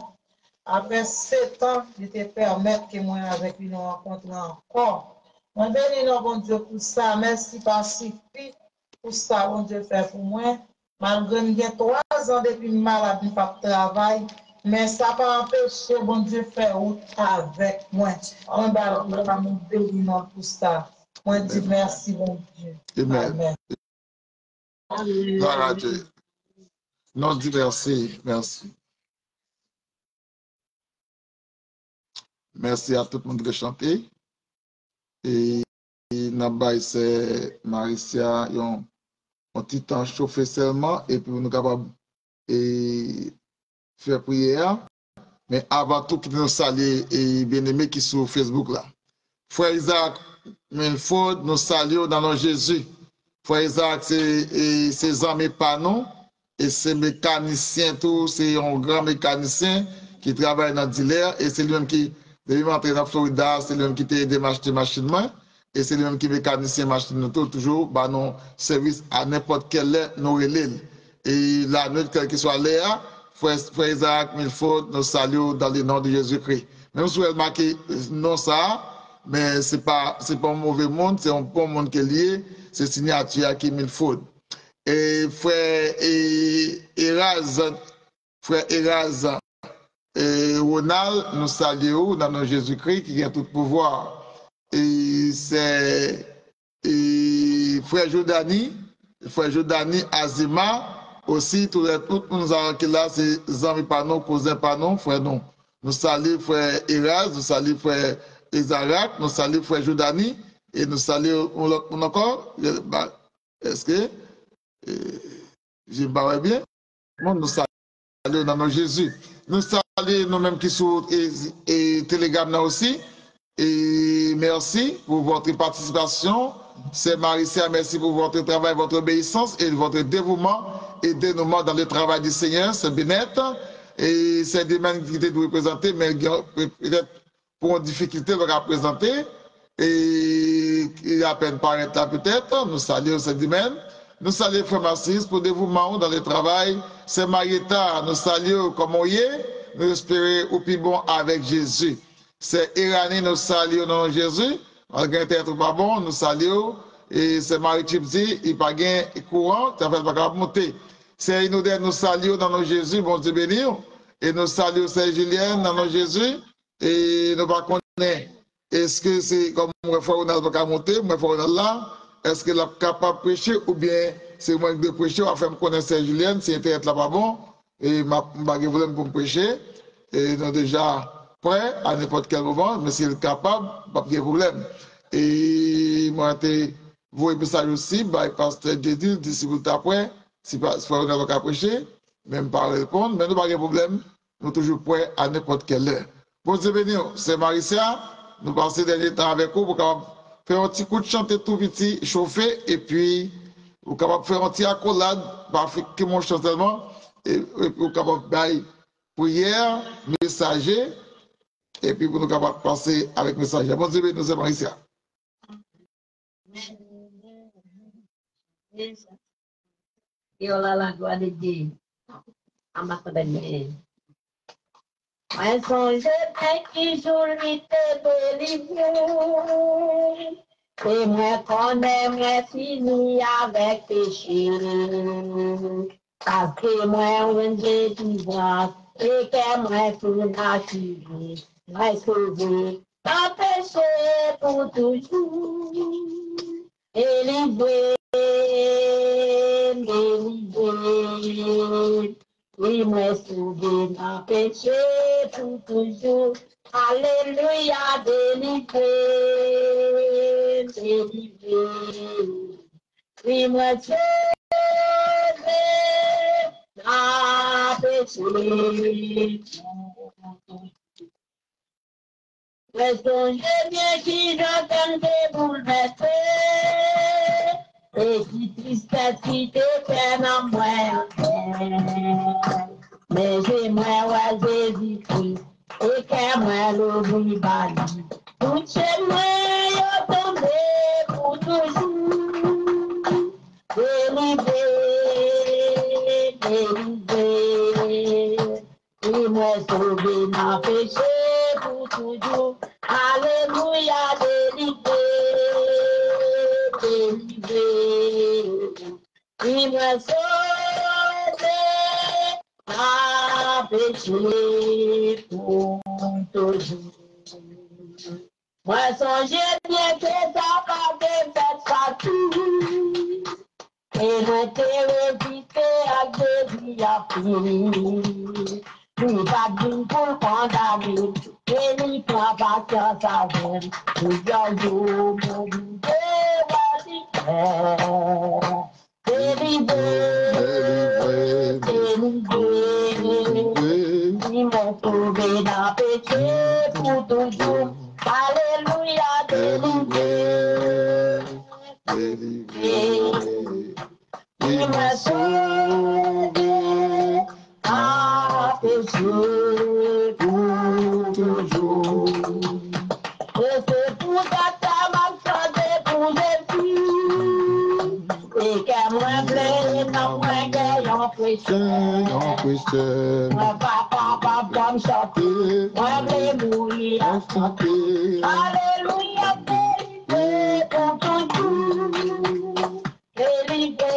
Après 7 ans, je te permettre que moi avec lui nous rencontrions encore. Moi, bénis nous, bon Dieu, pour ça. Merci Pacifique pour ça, bon Dieu, fait pour moi. Malgré que j'ai 3 ans depuis malade, je n'ai pas de travail, mais ça n'a pas empêché, bon Dieu, faire route avec moi. On va mon bénis pour ça. Moi, je dis merci, bon Dieu. Amen. Amen. Gloire à Dieu. Non, dis merci. Merci. Merci à tout le monde qui a chanté. Et Nabay, c'est Maricia, un petit temps chauffé seulement, et puis nous sommes capables de faire prière. Mais avant tout, nous saluons et bien-aimés qui sont sur Facebook là. Frère Isaac Milford, nous saluons dans notre Jésus. Frère Isaac, c'est ses amis pas nous, et c'est mécanicien tout, c'est un grand mécanicien qui travaille dans le dealer, et c'est lui-même qui depuis rentrer dans Florida, c'est lui-même qui t'a aidé à m'acheter machine main. Et c'est lui-même qui est mécanicien machine auto, toujours, bah, non, service à n'importe quelle heure, nous relève. Et la nuit, quel que soit l'heure, frère Isaac Milford, nous saluons dans le nom de Jésus-Christ. Même si vous remarquez, non ça, mais c'est pas un mauvais monde, c'est un bon monde qui est lié, c'est signature qui est Milford. Et frère Eraz, et Ronald, nous saluons dans notre Jésus-Christ qui a tout pouvoir. Et c'est frère Jordani Azima, aussi tout le monde qui est là, c'est amis par nous, cousins par nous, frère nous. Nous saluons frère Eraz, nous saluons frère Isarak, nous saluons frère Jordani, et nous saluons on encore. Est-ce que je parle bien? Nous saluons dans notre Jésus. Nous saluons nous-mêmes qui sont et Telegram là aussi. Et merci pour votre participation. C'est Maricia, merci pour votre travail, votre obéissance et votre dévouement et dénouement dans le travail du Seigneur. C'est Binette. Et c'est des mêmes qui doivent représenter, mais peut-être pour une difficulté de représenter. Et il y a à peine paraître là peut-être. Nous saluons ces domaines. Nous saluons Frère Massis pour dévouement dans le travail. C'est Marietta. Nous saluons comme on y est. Nous espérons au plus bon avec Jésus. C'est Irani, nous saluons dans Jésus. malgré que tout pas bon, nous saluons. Et c'est Marie-Chip dit, il n'y a pas de courant, ça fait pas monter. C'est nous saluons dans nos Jésus, bon Dieu béni. Et nous saluons Saint-Julien dans nos Jésus. Et nous ne connaissons pas. Est-ce que c'est comme mon frère on n'a pas monter, mon frère là, est-ce qu'il est capable de prêcher ou bien c'est moi qui de prêcher, on va faire me connaître Saint-Julien, si Internet là pas bon, et je n'ai pas de problème pour me prêcher. Et nous déjà prêts à n'importe quel moment, mais s'il est capable, pas de problème. Et moi, je vous un message aussi, pasteur Jésus, si vous êtes prêts, si on n'a pas prêcher, même pas répondre, mais nous pas de problème, nous sommes toujours prêts à n'importe quelle heure. Bon Dieu béni, c'est Maricia, nous passons le dernier temps avec vous pour faire un petit coup de chanter tout petit, chauffer, et puis vous capable faire un petit accolade, par que mon chante tellement, et vous capable faire prière, messager, et puis pour nous capables passer avec messager. Bon Dieu béni, nous sommes ici. Yo la gloire de Dieu. Amakadane. Moi songe qui jour te délivré. Et moi connais moi fini avec péché. Parce que moi on Jésus voit et que moi tout naturel. Moi sauvé, pas péché pour toujours. Délivré, délivré. Oui, moi sauvé, pas péché pour toujours. Alléluia, délivré, délivré. Oui, moi sauvé, pas péché pour toujours. Mais songez bien qui j'entends des bouleversés, et qui tristesse qui te peine en moi. Mais j'ai moi, ouais, Jésus-Christ, et que moi, l'oublie bali. Tout chez moi, y'a tombé pour toujours. Délivré, délivré. Et moi, sauvé, n'a péché pour toujours. Alléluia, délivré, délivré. Et moi, sauvé, n'a péché pour toujours. Moi, songez bien que ça va de cette partie. Et je t'ai résisté à Jésus à fini. Il va dire pour condamner, et il prend patience avec. Plusieurs jours, mon Dieu va délivrer, délivrer. Ils m'ont trouvé dans le péché pour toujours. Alléluia, délivré, délivré. Il m'a sauvé, a péché pour toujours. Et c'est pour ça que m'a chanté pour Jésus. Et que moi blé, non moi gagnant péché. Moi papa me chanter, moi blé mourir à chanter. Alléluia, délivré pour toujours. Délivré,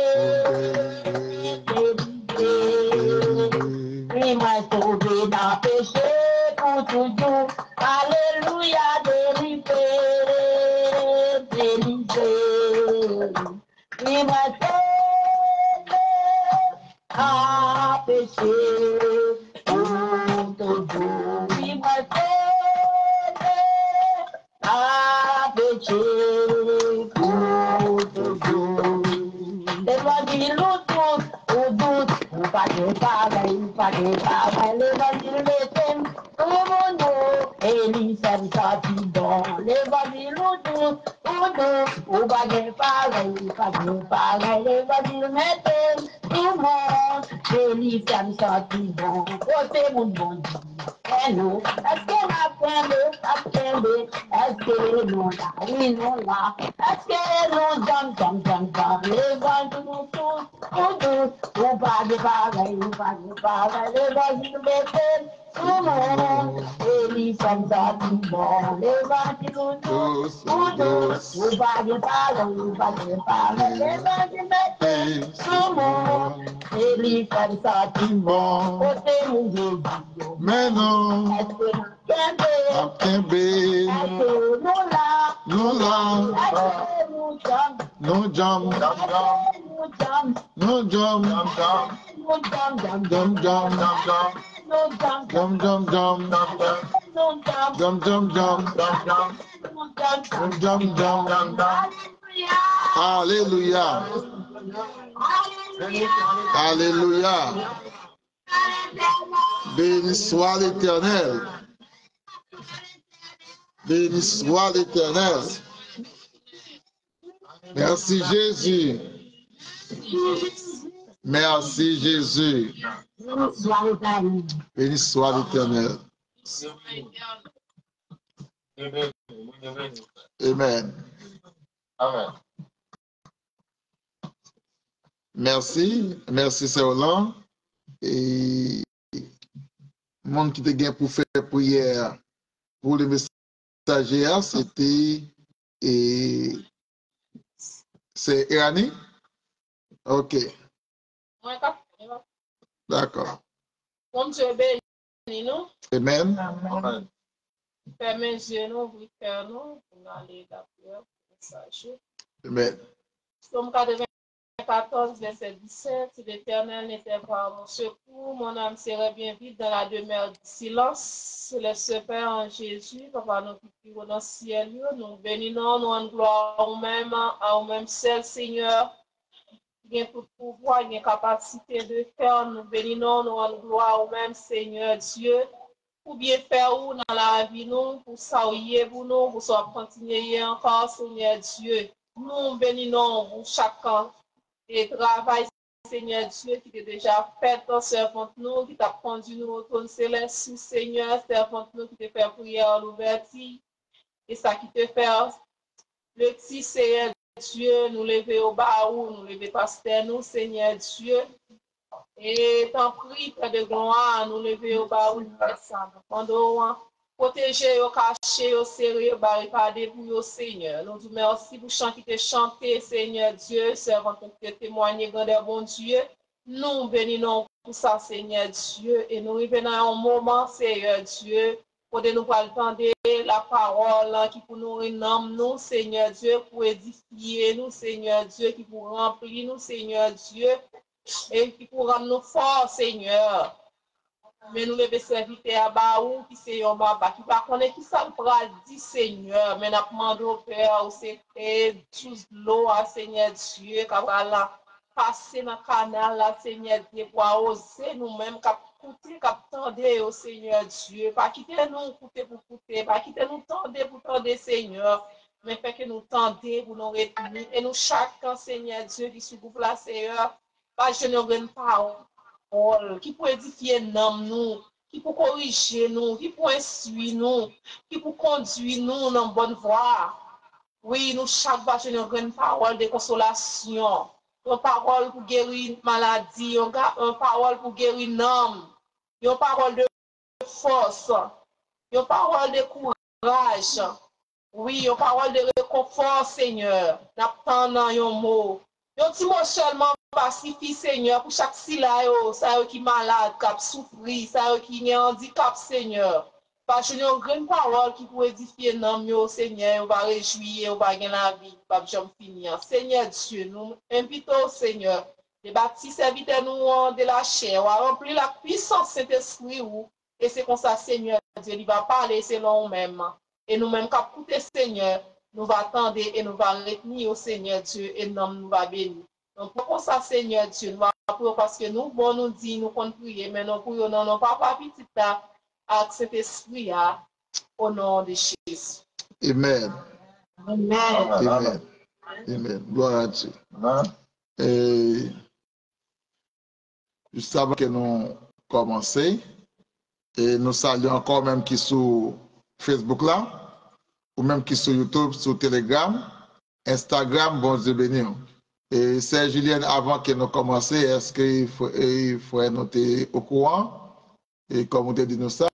délivré. Il m'a sauvé d'un péché pour toujours. Alléluia, délivré, délivré. Il m'a sauvé d'un péché pour toujours. Il m'a sauvé d'un péché pour toujours. Les bandits l'autre, au doute, ou pas de pareil, les bandits le thème, tout mon nom, et les femmes sortis dans les bandits l'autre, au doute, ou pas de pareil, les bandits le mettent, tout le monde, et les femmes sortis dans, côté mon bon Dieu. Et nous, est-ce qu'on apprend, est-ce que nous là, oui, nous là, est-ce que nous jam, les bandits nous tous, O padre paga, levante meter, ele canta bom, levante Dos, o padre paga, levante meter, ele canta bom, você não viu, mais non, é que não quer ver, à Kembe, é que não lá, nous là, é que não chama, nous jam, é que não chama. nous jam, No jam jam jam jam, no jam jam jam jam, no jam jam jam jam, no jam jam jam. Alléluia, alléluia. Béni soit l'Éternel. Béni soit l'Éternel. Merci Jésus. Merci Jésus. Béni soit l'Éternel. Amen. Amen. Merci. Merci, c'est Roland. Et le monde qui te gagne pour faire prière pour les messagers, c'était c'est Irani? Ok, d'accord. Bon Dieu béni nous, Amen. Amen. fermez les yeux nous, ouvrez le cœur nous, pour aller la prière, pour le message. Amen. Somme 94, verset 17, si l'Éternel n'était pas mon secours, mon âme serait bien vite dans la demeure du silence. Laisse Père en Jésus, Papa, nous qui vivons dans le ciel, nous bénissons, nous en gloire à vous-même seul, Seigneur. Il y a tout pouvoir, il y a capacité de faire, nous bénissons, nous en gloire au même Seigneur Dieu. Pour bien faire ou dans la vie, nous, pour saouiller pour nous, pour soit continuer encore, Seigneur Dieu. Nous bénissons vous chacun et travail, Seigneur Dieu, qui est déjà fait dans servante nous, qui t'a conduit nous au trône céleste, Seigneur, servante nous, qui te fait prière l'ouverture, et ça qui te fait le petit Seigneur Dieu, nous lever au bas ou nous lever pasteur nous, Seigneur Dieu, et t'en prie, Père de gloire, nous lever au bas ou nous descendre. Protéger, cacher, serrer, barricader pour le Seigneur. Nous vous merci pour chant qui te chanté, Seigneur Dieu, servant qui te témoigner, grandeur bon Dieu. Nous bénissons pour ça, Seigneur Dieu, et nous revenons à un moment, Seigneur Dieu, pour nous entendre la parole qui pour nous renommer, nous, Seigneur Dieu, pour édifier nous, Seigneur Dieu, qui pour remplir nous, Seigneur Dieu, et qui pour rendre nous forts, Seigneur. Mais nous lever serviteur à Baou, qui c'est un baba, qui va connaître qui ça le dit, Seigneur. Mais nous demandons au Père, où c'était tous l'eau, Seigneur Dieu, qui va passer dans le canal, Seigneur Dieu, pour oser nous-mêmes, qui tendez au Seigneur Dieu. Pas quitter nous, écouter pour écouter, pas quitter nous tendez pour tendre, Seigneur. Mais fait que nous tendez pour nous retenir. Et nous, chacun, Seigneur Dieu, qui se groupe là, Seigneur, pas je ne reviens pas. Qui peut édifier nous, qui peut corriger nous, qui peut instruire nous, qui peut conduire nous dans la bonne voie. Oui, nous, chaque fois, nous avons une parole de consolation, une parole pour guérir une maladie, une parole pour guérir une âme, une parole de force, une parole de courage. Oui, une parole de réconfort, Seigneur. Nous attendons un mot. Un petit mot seulement pacifie, Seigneur, pour chaque syllabe, ça qui est malade, qui a souffert, ça qui est handicap, Seigneur. Parce que nous avons une parole qui peut édifier nous, Seigneur, on va réjouir, on va gagner la vie, on va jamais finir. Seigneur Dieu, nous invitons, Seigneur, de bâtir serviteurs nous de la chair, on va remplir la puissance de Saint-Esprit, et c'est comme ça, Seigneur Dieu, il va parler selon nous-mêmes. Et nous-mêmes, quand écouter, Seigneur, nous va attendre et nous va retenir au Seigneur Dieu et nous va bénir. Donc, pour ça, Seigneur Dieu, nous va prier parce que nous, bon, nous dit, nous comptons prier, mais nous prions, non, non, papa, petit, avec cet esprit, au nom de Jésus. Amen. Amen. Amen. Amen. Gloire à Dieu. Et juste avant que nous commencions, et nous saluons encore même qui sur Facebook là, ou même qui sur YouTube, sur Telegram, Instagram, bon Dieu béni. Et c'est Julien, avant que nous commencions, est-ce qu'il faut noter au courant? Et comme vous dit nous ça,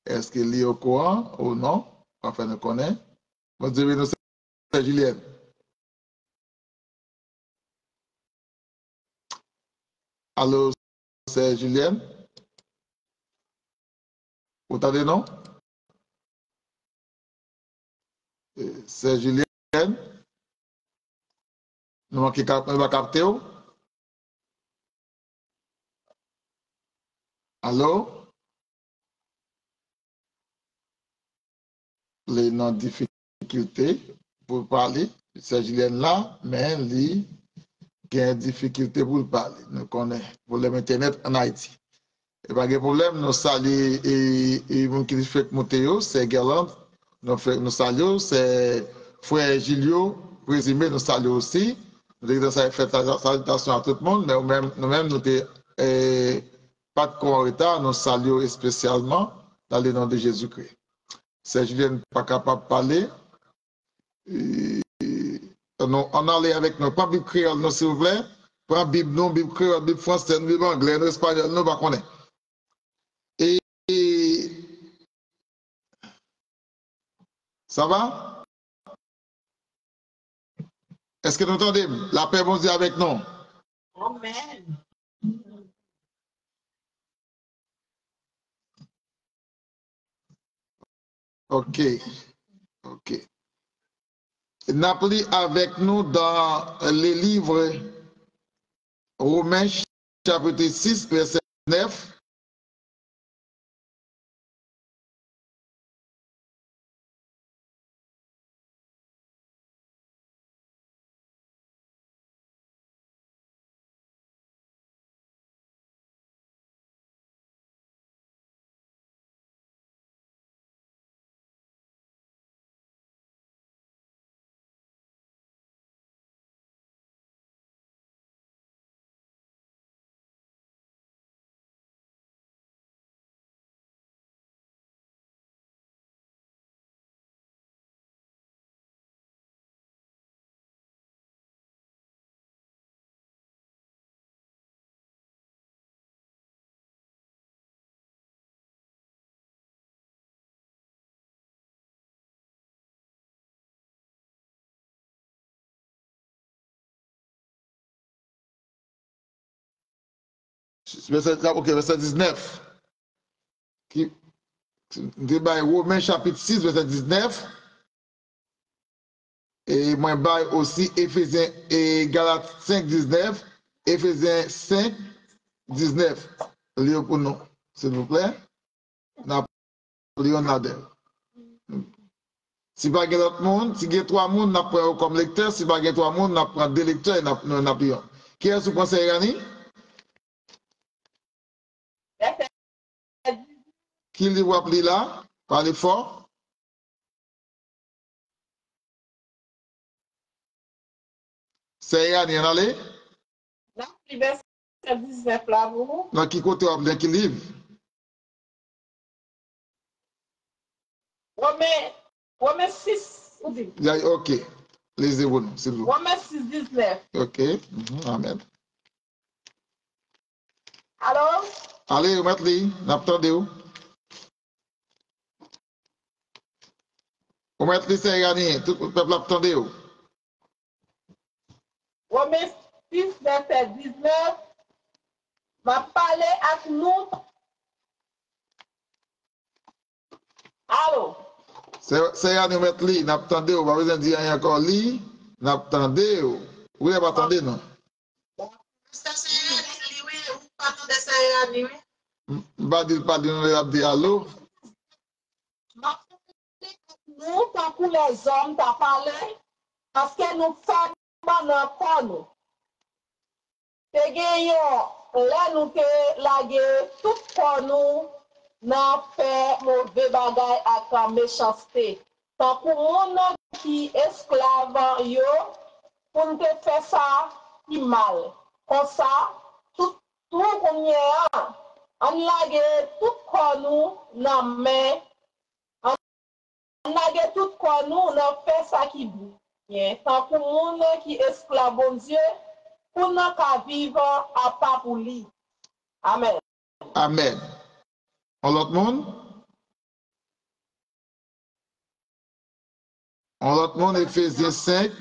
est-ce qu'il est au courant ou non? Enfin, nous connaissons. Vous dites nous, c'est Julien. Allô, c'est Julien? Vous entendez, non? C'est Julien? Nous va capter. Allô? Les non-difficultés pour parler. C'est Julien là, mais lui, qui a une difficulté pour parler. Nous connaissons pour l'Internet en Haïti. Et pas de problème, nous saluons et mon qui fait monter, c'est Gerland. Nous saluons, c'est frère Gilio, présumé, nous saluons aussi. Nous fait salutation à tout le monde, mais nous-mêmes, nous n'avons pas de quoi en retard, nous saluons spécialement dans le nom de Jésus-Christ. C'est Julien pas capable de parler. On allait avec nous, pas Bible créole, nous, s'il vous plaît. Pas Bible non, Bible créole, Bible français, Bible anglais, nous espagnol, nous, pas connaître. Et ça va? Est-ce que nous entendez? La paix, bon Dieu, avec nous. Amen. OK. OK. Napoli avec nous dans les livres Romains, chapitre 6, verset 9. OK, verset 19. Romains chapitre 6, verset 19. Et moi, aussi Éphésiens et Galates 5, 19. Éphésiens 5, 19. Lisez pour nous, s'il vous plaît. Napoléon Nadel. Si pas l'autre monde, si il y a 3 monde, nous prenons comme lecteur. Si pas il y a 3 monde, nous prenons 2 lecteurs et nous Napoléon. Qui est-ce que vous pensez, Rani? Qui lui va appeler là? Parlez fort. C'est Rani, en allez? Là, le verset 19 là, vous. Dans qui côté vous avez qui livre? Romains 6, vous dites. OK. Lisez-vous, s'il vous plaît. Romains 6, 19. OK. Amen. Alors? Allez, mettez-le. N'attendez-vous. Vous mettez-le, c'est Rani. Tout le peuple attendez-vous. Romains 6, verset 19. Va parler avec nous. Allô? C'est Rani, mettez-le. N'attendez-vous. Pas besoin de dire rien encore. Li, n'attendez-vous. Vous ne pas attendre, non? Pas dire allô. Nous, tant que les hommes, t'as parlé, parce que nous faisons dans corps, nous. Te gagnons, là, nous te laguer tout corps, nous, n'a fait mauvais bagay avec la méchanceté. Tant que mon qui esclave, yo, pour nous faire ça, qui mal. Comme ça, tout comme y'a, on lague tout corps, nous, n'a mais, on a tout quoi nous, on a fait ça qui bout. Tant que monde qui esclave bon Dieu, pour nous qu'à vivre à pas pour lui. Amen. Amen. En l'autre monde? En l'autre monde, Éphésiens 5,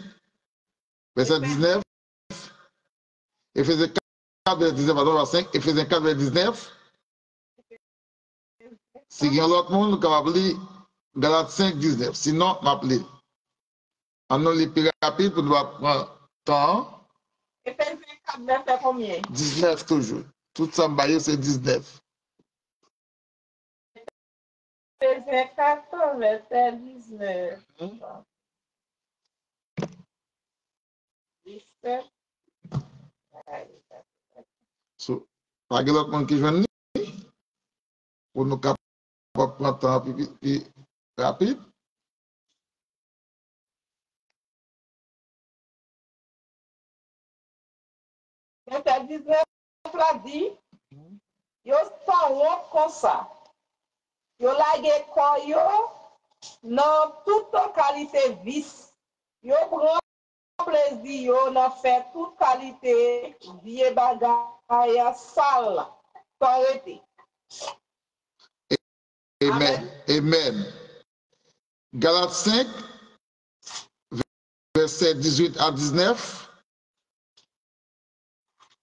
verset 19. Éphésiens 4, verset 19, pardon, 5. Éphésiens 4, verset 19. Si il y a l'autre monde, nous pouvons appeler Galates 5, 19. Sinon, on va appeler. On a les plus rapides pour nous prendre temps. Éphésiens 4, verset combien? 19 toujours. Tout ça, c'est 19. Éphésiens 4, verset 19. 17. So, pas l'autre monde qui joue pour nous prendre temps plus rapide. Verset 19 la dit, yo sont comme ça. Yo lage quoi yo, dans toute qualité vice. Yo prend plaisir yo dans faire toute qualité vieux bagay sale. Arrêtez. Amen. Amen. Galates 5, verset 18 à 19.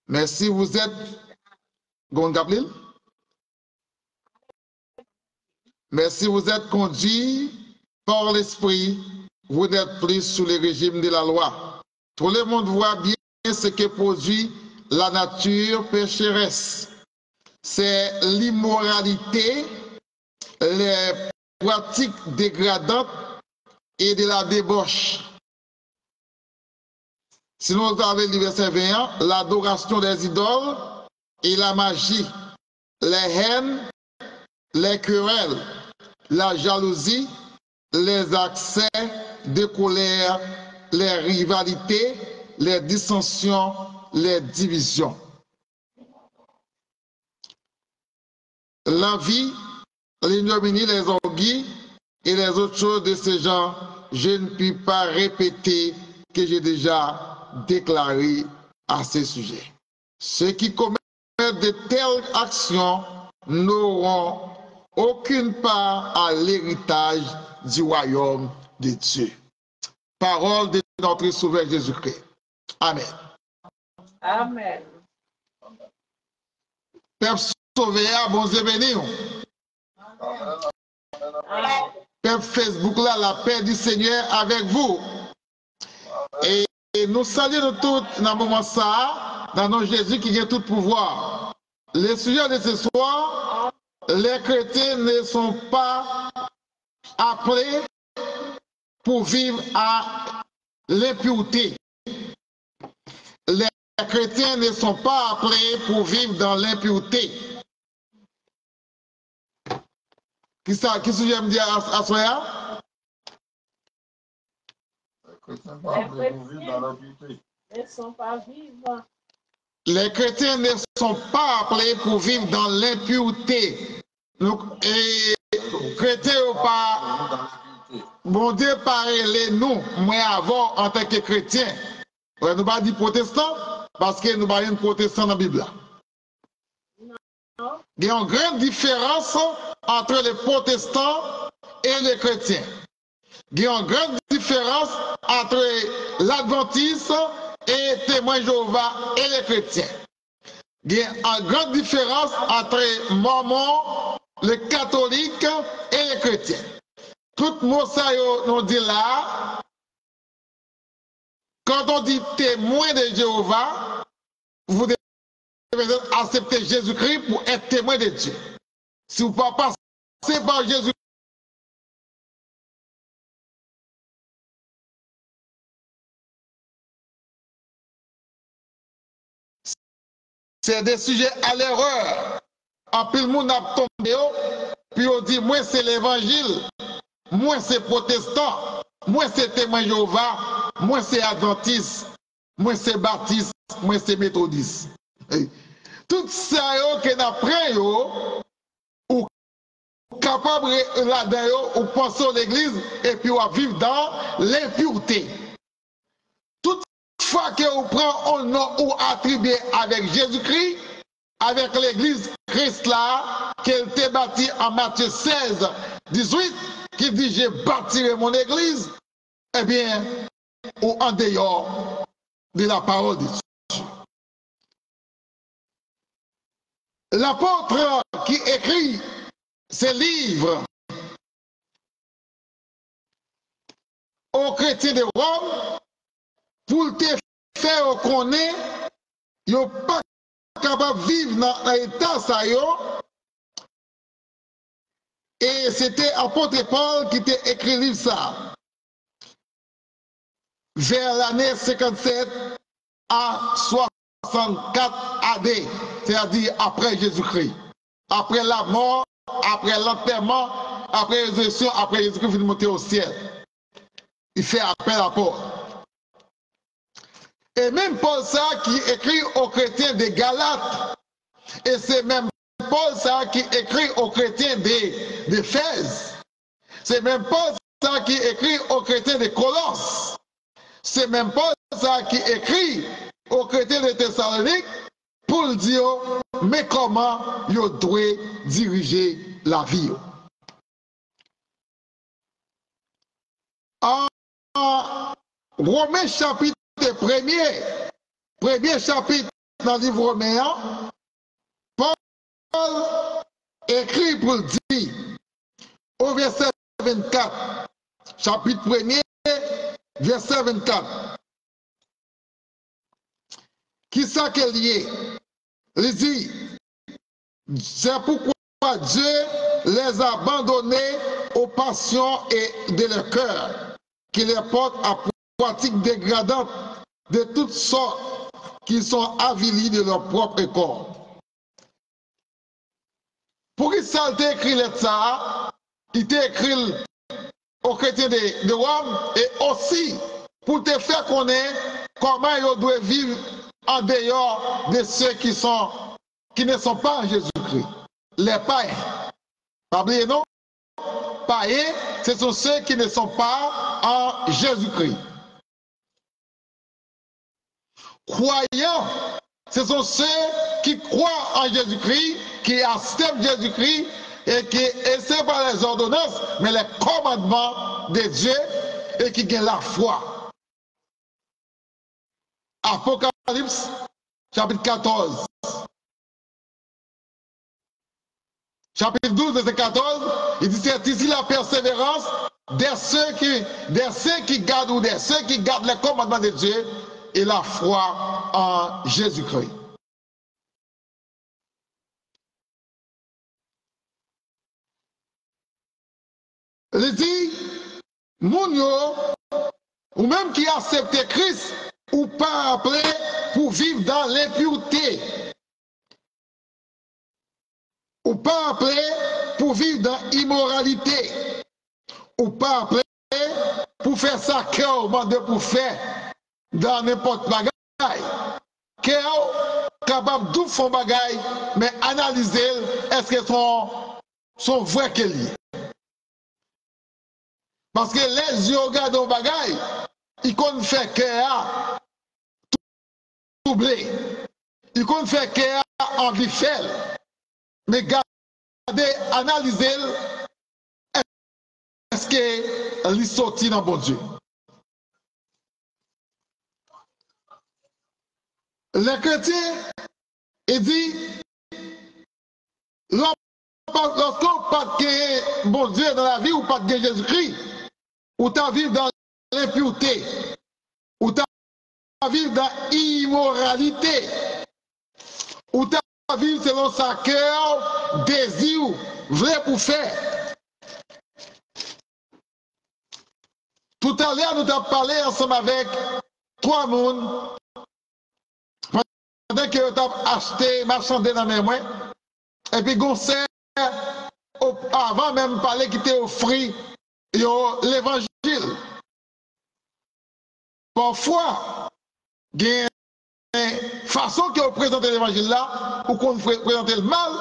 Mais si vous êtes, mais si vous êtes conduit par l'esprit, vous n'êtes plus sous le régime de la loi. Tout le monde voit bien ce que produit la nature pécheresse. C'est l'immoralité, les pratiques dégradantes et de la débauche. Sinon, vous avez le verset 21, l'adoration des idoles et la magie, les haines, les querelles, la jalousie, les accès de colère, les rivalités, les dissensions, les divisions. L'envie, l'ignominie, les orgues et les autres choses de ce genre, je ne puis pas répéter que j'ai déjà déclaré à ce sujet. Ceux qui commettent de telles actions n'auront aucune part à l'héritage du royaume de Dieu. Parole de notre Sauveur Jésus-Christ. Amen. Amen. Père Sauvé, bon Dieu béni. Père Facebook là, la paix du Seigneur avec vous. Et nous saluons tous dans le moment ça, dans notre Jésus qui a tout pouvoir. Le sujet de ce soir, les chrétiens ne sont pas appelés pour vivre à l'impureté. Les chrétiens ne sont pas appelés pour vivre dans l'impureté. Qui sujet me dire à Soya? Les chrétiens ne sont pas appelés pour vivre dans l'impureté. Et chrétiens ou pas, bon Dieu parle nous, moi avant en tant que chrétien. Nous ne pas dire protestant parce que nous pas une protestant dans la Bible. Il y a une grande différence entre les protestants et les chrétiens. Il y a une grande différence entre l'adventiste et témoins Jéhovah et les chrétiens. Il y a une grande différence entre mormons, les catholiques et les chrétiens. Tout le monde nous dit là, quand on dit témoin de Jéhovah, vous devez accepter Jésus-Christ pour être témoin de Dieu. Si vous ne pouvez pas passer par Jésus, c'est des sujets à l'erreur. En plus, le monde a tombé, puis on dit, moi c'est l'évangile, moi c'est protestant, moi c'est témoin Jéhovah, moi c'est adventiste, moi c'est baptiste, moi c'est méthodiste. Tout ça que nous apprenons, ou capable là-dedans, ou penser à l'église, et puis on vivre dans l'impureté. fois que vous prenez un nom ou attribué avec Jésus-Christ, avec l'église Christ là, qu'elle était bâtie en Matthieu 16, 18, qui dit j'ai bâtirai mon église, eh bien, ou en dehors de la parole de Dieu. L'apôtre qui écrit ces livres aux chrétiens de Rome, pour te faire connaître, ils ne sont pas capables de vivre dans l'état ça. Et c'était l'apôtre Paul qui t'a écrit le livre ça. Vers l'année 57 à 64 AD, c'est-à-dire après Jésus-Christ. Après la mort, après l'enterrement, après la résurrection, après Jésus-Christ vient monter au ciel. Il fait appel à Paul. Et même Paul ça qui écrit aux chrétiens des Galates, et c'est même Paul ça qui écrit aux chrétiens d'Éphèse, c'est même Paul ça qui écrit aux chrétiens de Colosse, c'est même Paul ça qui écrit aux chrétiens de Thessalonique pour dire mais comment ils doivent diriger la vie. En Romains chapitre premier chapitre dans le livre Romain, Paul écrit pour dire au verset 24, chapitre 1er, verset 24, qui ça qu'elle y est? Il dit, c'est pourquoi Dieu les a abandonnés aux passions et de leur cœur, qui les portent à pratiques dégradantes de toutes sortes, qui sont avilis de leur propre corps. Pour qu'il ça t'a écrit ça, il t'a écrit aux chrétiens de Rome et aussi pour te faire connaître comment ils doivent vivre en dehors de ceux qui ne sont pas en Jésus-Christ. Les païens. Pas oublier, non? Païens, ce sont ceux qui ne sont pas en Jésus-Christ. Croyants, ce sont ceux qui croient en Jésus-Christ, qui acceptent Jésus-Christ et qui essaient par les ordonnances, mais les commandements de Dieu et qui gagnent la foi. Apocalypse, chapitre 14. Chapitre 12, verset 14, il dit c'est ici la persévérance de ceux qui gardent ou de ceux qui gardent les commandements de Dieu et la foi en Jésus-Christ. Il dit, Mounio, ou même qui accepte Christ, ou pas appelé pour vivre dans l'impureté, ou pas appelé pour vivre dans l'immoralité, ou pas appelé pour faire ça cœur demandé pour faire dans n'importe quel bagaille. Cœur capable de faire bagaille, mais analyser est-ce que sont vrais qu'elle est. Parce que les yeux regardent au bagaille, ils connaissent faire cœur troublé, ils connaissent faire cœur en vifel. Mais gardez, analysez, est-ce qu'il sorti dans bon Dieu? Le chrétien, il dit, lorsqu'on pas de bon Dieu dans la vie, ou pas de Jésus-Christ, ou tu vivre dans l'impureté, ou tu vivre dans l'immoralité, ou tu vivre selon sa cœur, désir, vrai pour faire. Tout à l'heure, nous avons parlé ensemble avec 3 personnes pendant que nous avons acheté, marchandé dans mes mains. Et puis, Gonçalves, avant même de parler, qui était offert l'évangile. Parfois, il y a une façon que vous présentez l'évangile là, ou qu'on présente le mal,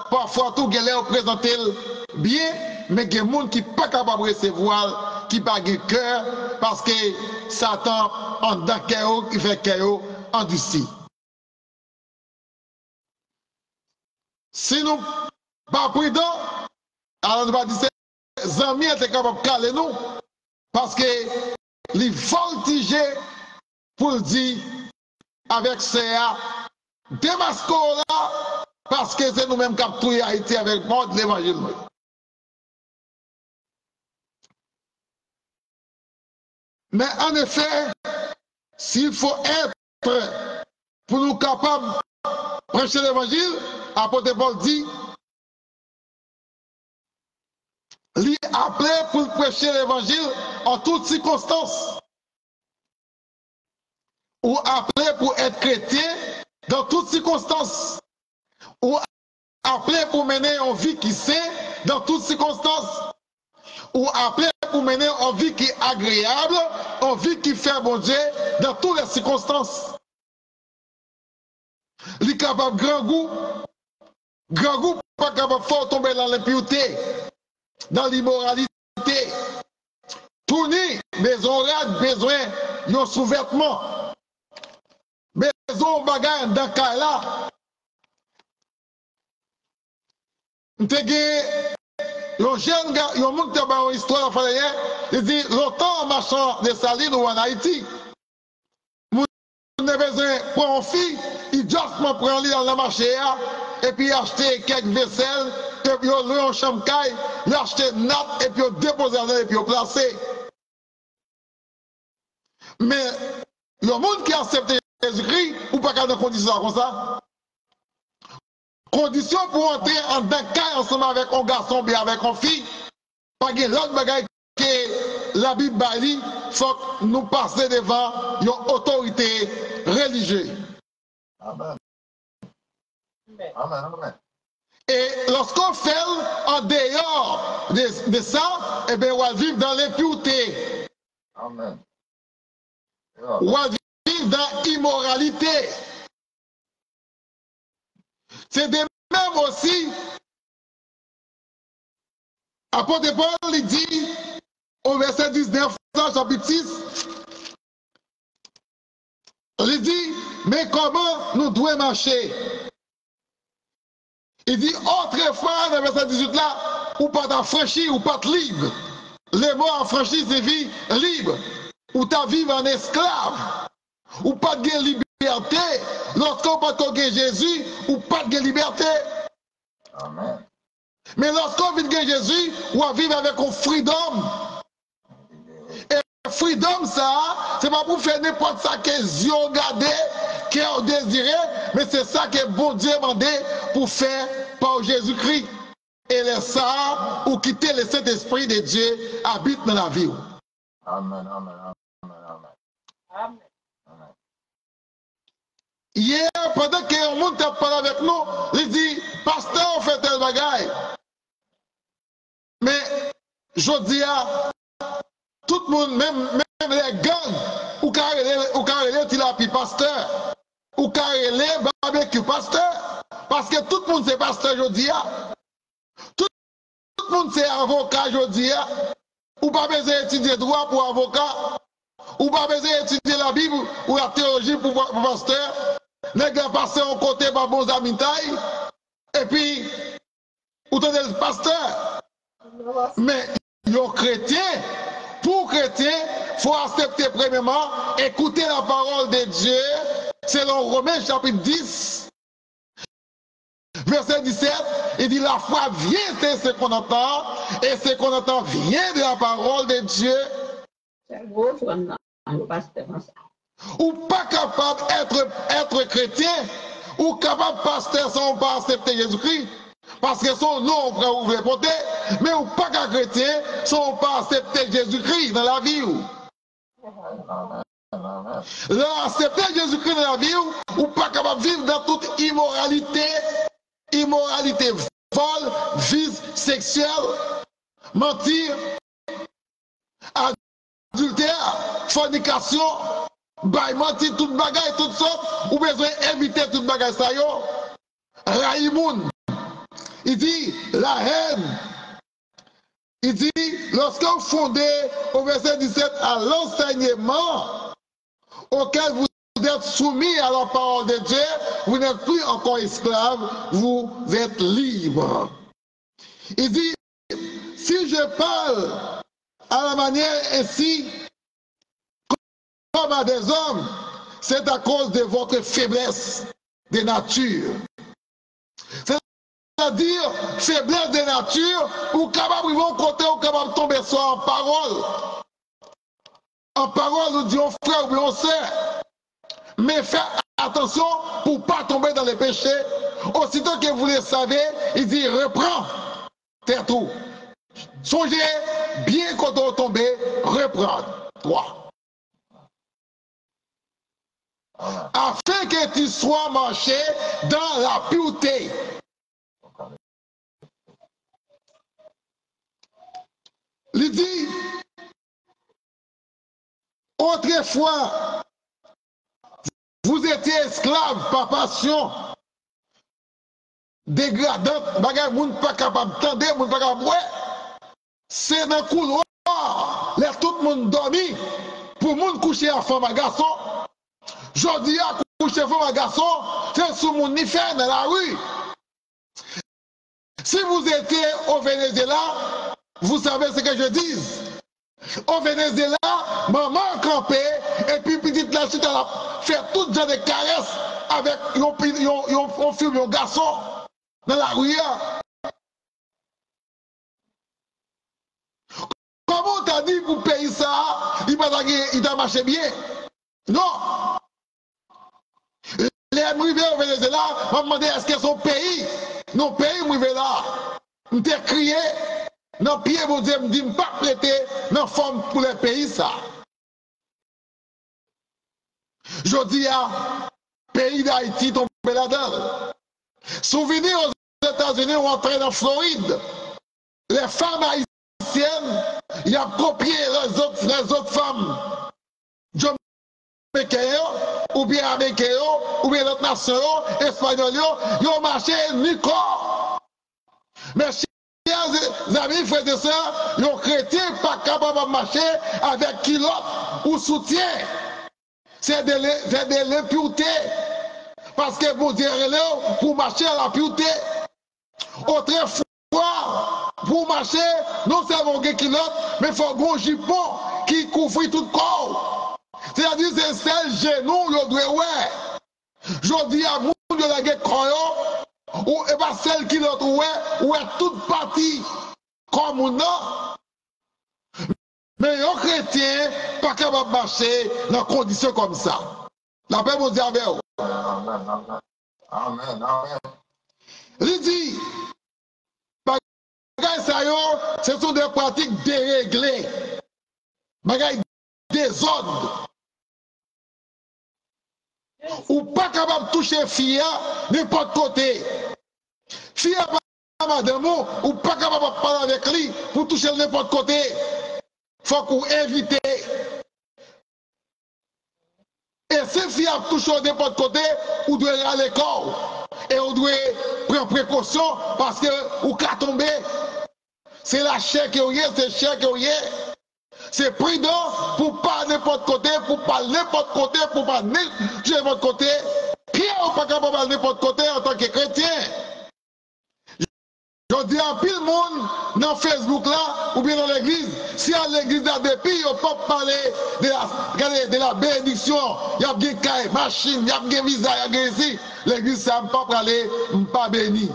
parfois tout le monde présente le bien, mais il y a des gens qui ne sont pas capables de recevoir, qui n'a pas de cœur parce que Satan en dans cœur, il fait cœur endurci. Si nous pas prudents, alors nous va dire les amis étaient capables de caler nous parce que les voltiger pour dire avec CA démasquons là parce que c'est nous-mêmes qui avons tué Haïti avec mort de l'évangile. Mais en effet, s'il faut être pour nous capables de prêcher l'évangile, apôtre Paul dit, lui appelé pour prêcher l'évangile en toutes circonstances, ou appelé pour être chrétien dans toutes circonstances, ou appelé pour mener une vie qui saine dans toutes circonstances, ou appelé pour mener une vie qui est agréable, une vie qui fait bon Dieu dans toutes les circonstances. Il est capable de grand goût, pas capable de faire tomber dans l'impureté, dans l'immoralité. Tourner, besoin d'un sous-vêtement, besoin de bagage dans le cas là. Un jeune gars, il y a un monde qui a une histoire à faire, il dit, longtemps en marchant de Saline ou en Haïti, vous avez besoin de prendre une fille, il justement prend lui dans le marché, et puis acheter quelques vaisselles, et puis il a un chambre caille, il a acheté une nappe, et puis il dépose dans et puis il placé. Mais il y a un monde qui accepte Jésus-Christ, ou pas qu'à des conditions comme ça. Condition pour entrer en cas ensemble avec un garçon bien avec une fille, pas que l'autre bagaille que la Bible dit, il faut que nous passer devant une autorité religieuse. Amen. Amen, amen. Et lorsqu'on fait en dehors de ça, eh bien, on va vivre dans l'impureté. Amen. On va vivre dans l'immoralité. C'est de même aussi, apôtre Paul il dit au verset 19, chapitre 6, il dit, mais comment nous devons marcher? Il dit, autrefois, dans le verset 18 là, ou pas d'affranchir, ou pas de libre. Les mots affranchis, c'est vie libre. Ou ta vivre en esclave. Ou pas de liberté. Lorsqu'on pas de Jésus, ou pas de liberté. Amen. Mais lorsqu'on vit de Jésus, on va vivre avec un freedom. Et freedom, ça, c'est pas pour faire n'importe ça que Dieu regardé, cœur désiré, mais c'est ça que bon Dieu demandé pour faire par Jésus-Christ. Et les ça, ou quitter le Saint-Esprit de Dieu, habite dans la vie. Amen, amen, amen, amen. Amen. Hier, pendant que le monde a parlé avec nous, il dit, pasteur, on fait tel bagaille. Mais, je dis à tout le monde, même les gangs, ou carré tilapi pasteur, ou carré barbecue pasteur, parce que tout le monde c'est pasteur, je dis à. Tout le monde c'est avocat, je dis à. Ou pas besoin d'étudier droit pour avocat, ou pas besoin d'étudier la Bible ou la théologie pour pasteur. Les gars passent en côté par bons amis taille, et puis, ou t'as le pasteur. Mais, les chrétiens, pour chrétiens, il faut accepter premièrement, écouter la parole de Dieu, selon Romains chapitre 10, verset 17, il dit la foi vient de ce qu'on entend, et ce qu'on entend vient de la parole de Dieu. C'est gros, le pasteur. Ou pas capable d'être chrétien, ou capable de pasteur sans pas accepter Jésus-Christ, parce que son nom on pourrait ouvrir porter, mais ou pas qu'un chrétien sans pas accepter Jésus-Christ dans la vie. Là, accepter Jésus-Christ dans la vie, ou pas capable de vivre dans toute immoralité, vol, vice sexuel, mentir, adultère, fornication, mentir, toute bagaille, toutes sortes, ou besoin d'éviter toute bagaille ça yo. Raïmoun, il dit la haine, Il dit, lorsque vous fondez au verset 17 à l'enseignement auquel vous êtes soumis à la parole de Dieu, vous n'êtes plus encore esclave, vous êtes libre. Il dit, si je parle à la manière ainsi comme à des hommes, c'est à cause de votre faiblesse de nature. C'est-à-dire, faiblesse de nature, ou capable de vont côté, ou capable de tomber soit en parole. En parole, nous disons frère ou bien sœur. Mais faites attention pour ne pas tomber dans les péchés. Aussitôt que vous le savez, il dit reprends tes trous. Songez bien quand on tombe, reprends-toi. Afin que tu sois marché dans la pureté. Il dit, autrefois, vous étiez esclaves par passion dégradante, bagay moun pas capable d'entendre, moun pas capable ouais. C'est dans le couloir, là tout le monde dormi, pour moun coucher à femme à garçon. Jodi à coucher femme à garçon, c'est sous mon fait dans la rue. Si vous étiez au Venezuela, vous savez ce que je dis. Au Venezuela, maman campait et puis petite la suite elle a fait tout genre de caresses avec un film, un garçon dans la rue. Comment t'as dit pour payer ça, il t'a marché bien? Non. Les arrivés au Venezuela m'ont demandé est-ce que son pays, non pays m'arrivé là, m't'a crié. Non, pied, vous dites, me dit, pas prêter dans forme pour les pays, ça. Je dis à pays d'Haïti tombé là-dedans. Souvenez aux États-Unis, on entrait dans Floride. Les femmes haïtiennes, ils ont copié les autres femmes. Ou bien américains, ou bien l'autre nation, espagnols, ils ont marché ni corps. Mais les amis, frères et sœurs, les chrétiens pas capables de marcher avec kilote ou soutien. C'est de l'impureté. Parce que vous direz pour marcher à la pureté. Autrefois, pour marcher, non seulement des kilote, mais il faut un jupon qui couvre tout le corps. C'est-à-dire c'est celle genou, le doigt, ouais. Je dis à vous de la guerre croyant. Ou et pas celle qui l'autre ou est toute partie comme non. Mais un chrétien pas capable de marcher dans des conditions comme ça. La paix vous dit avec vous. Amen, amen, amen. Il dit, bagay sa yo, ce sont des pratiques déréglées. Bagay désordre. Ou pas capable de toucher fille n'importe côté. Fille pas madame ou pas capable de parler avec lui pour toucher n'importe côté. Faut qu'on évite. Et si fille touche n'importe côté, on doit aller à l'école. Et on doit prendre précaution parce que ou qu'à tomber. C'est la chair qui est, c'est la chair qui est. C'est prudent pour pas n'importe côté, pour pas n'importe côté, pour pas n'importe côté. Pierre ou pas capable de n'importe côté en tant que chrétien. Je dis à pile monde dans Facebook là, ou bien dans l'église, si à l'église là depuis, on peut parler de la bénédiction. Il y a bien caille, machine, il y a bien visa, il y a bien ici. L'église ça ne peut pas parler, pas béni.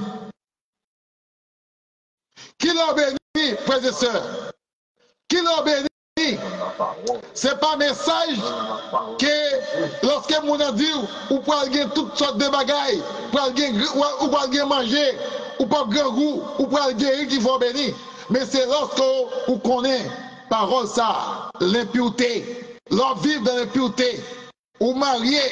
Qui l'a béni, frères et sœurs? Qui l'a béni? C'est pas un message que lorsque mon a dit ou pour aller toutes sortes de bagailles, pour aller manger, ou pour grand goût, ou pour aller guérir qu'il faut bénir. Mais c'est lorsque vous connaissez parole ça, l'impureté, l'homme vivre dans l'impureté, ou marié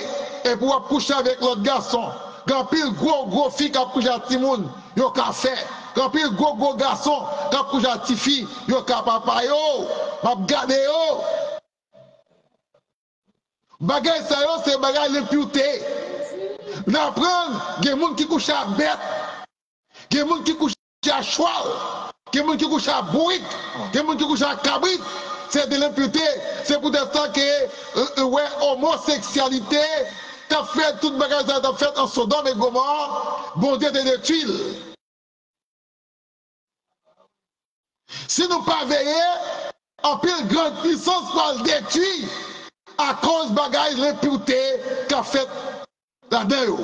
et pour coucher avec l'autre garçon. Quand pile gros fille qui a couché à Timoun, yo ka fait. Quand pile gros garçon qui a couché à petite fille, yo ka papa yo, m'a gardé yo. Bagay ça yo c'est bagay l'impureté. N'apprendre des gens qui couchent à bête, des gens qui couchent à cheval, que les gens qui couchent à bourrique, que les gens qui couchent à cabrit, c'est de l'impureté. C'est pour ça que ouais, homosexualité, t'as fait toute bagage, t'as fait en Sodome et Gomorrhe, bon Dieu te détruit. Si nous pas veiller, en pile grande puissance pour le détruire à cause de bagage l'impureté qu'a fait là-dedans.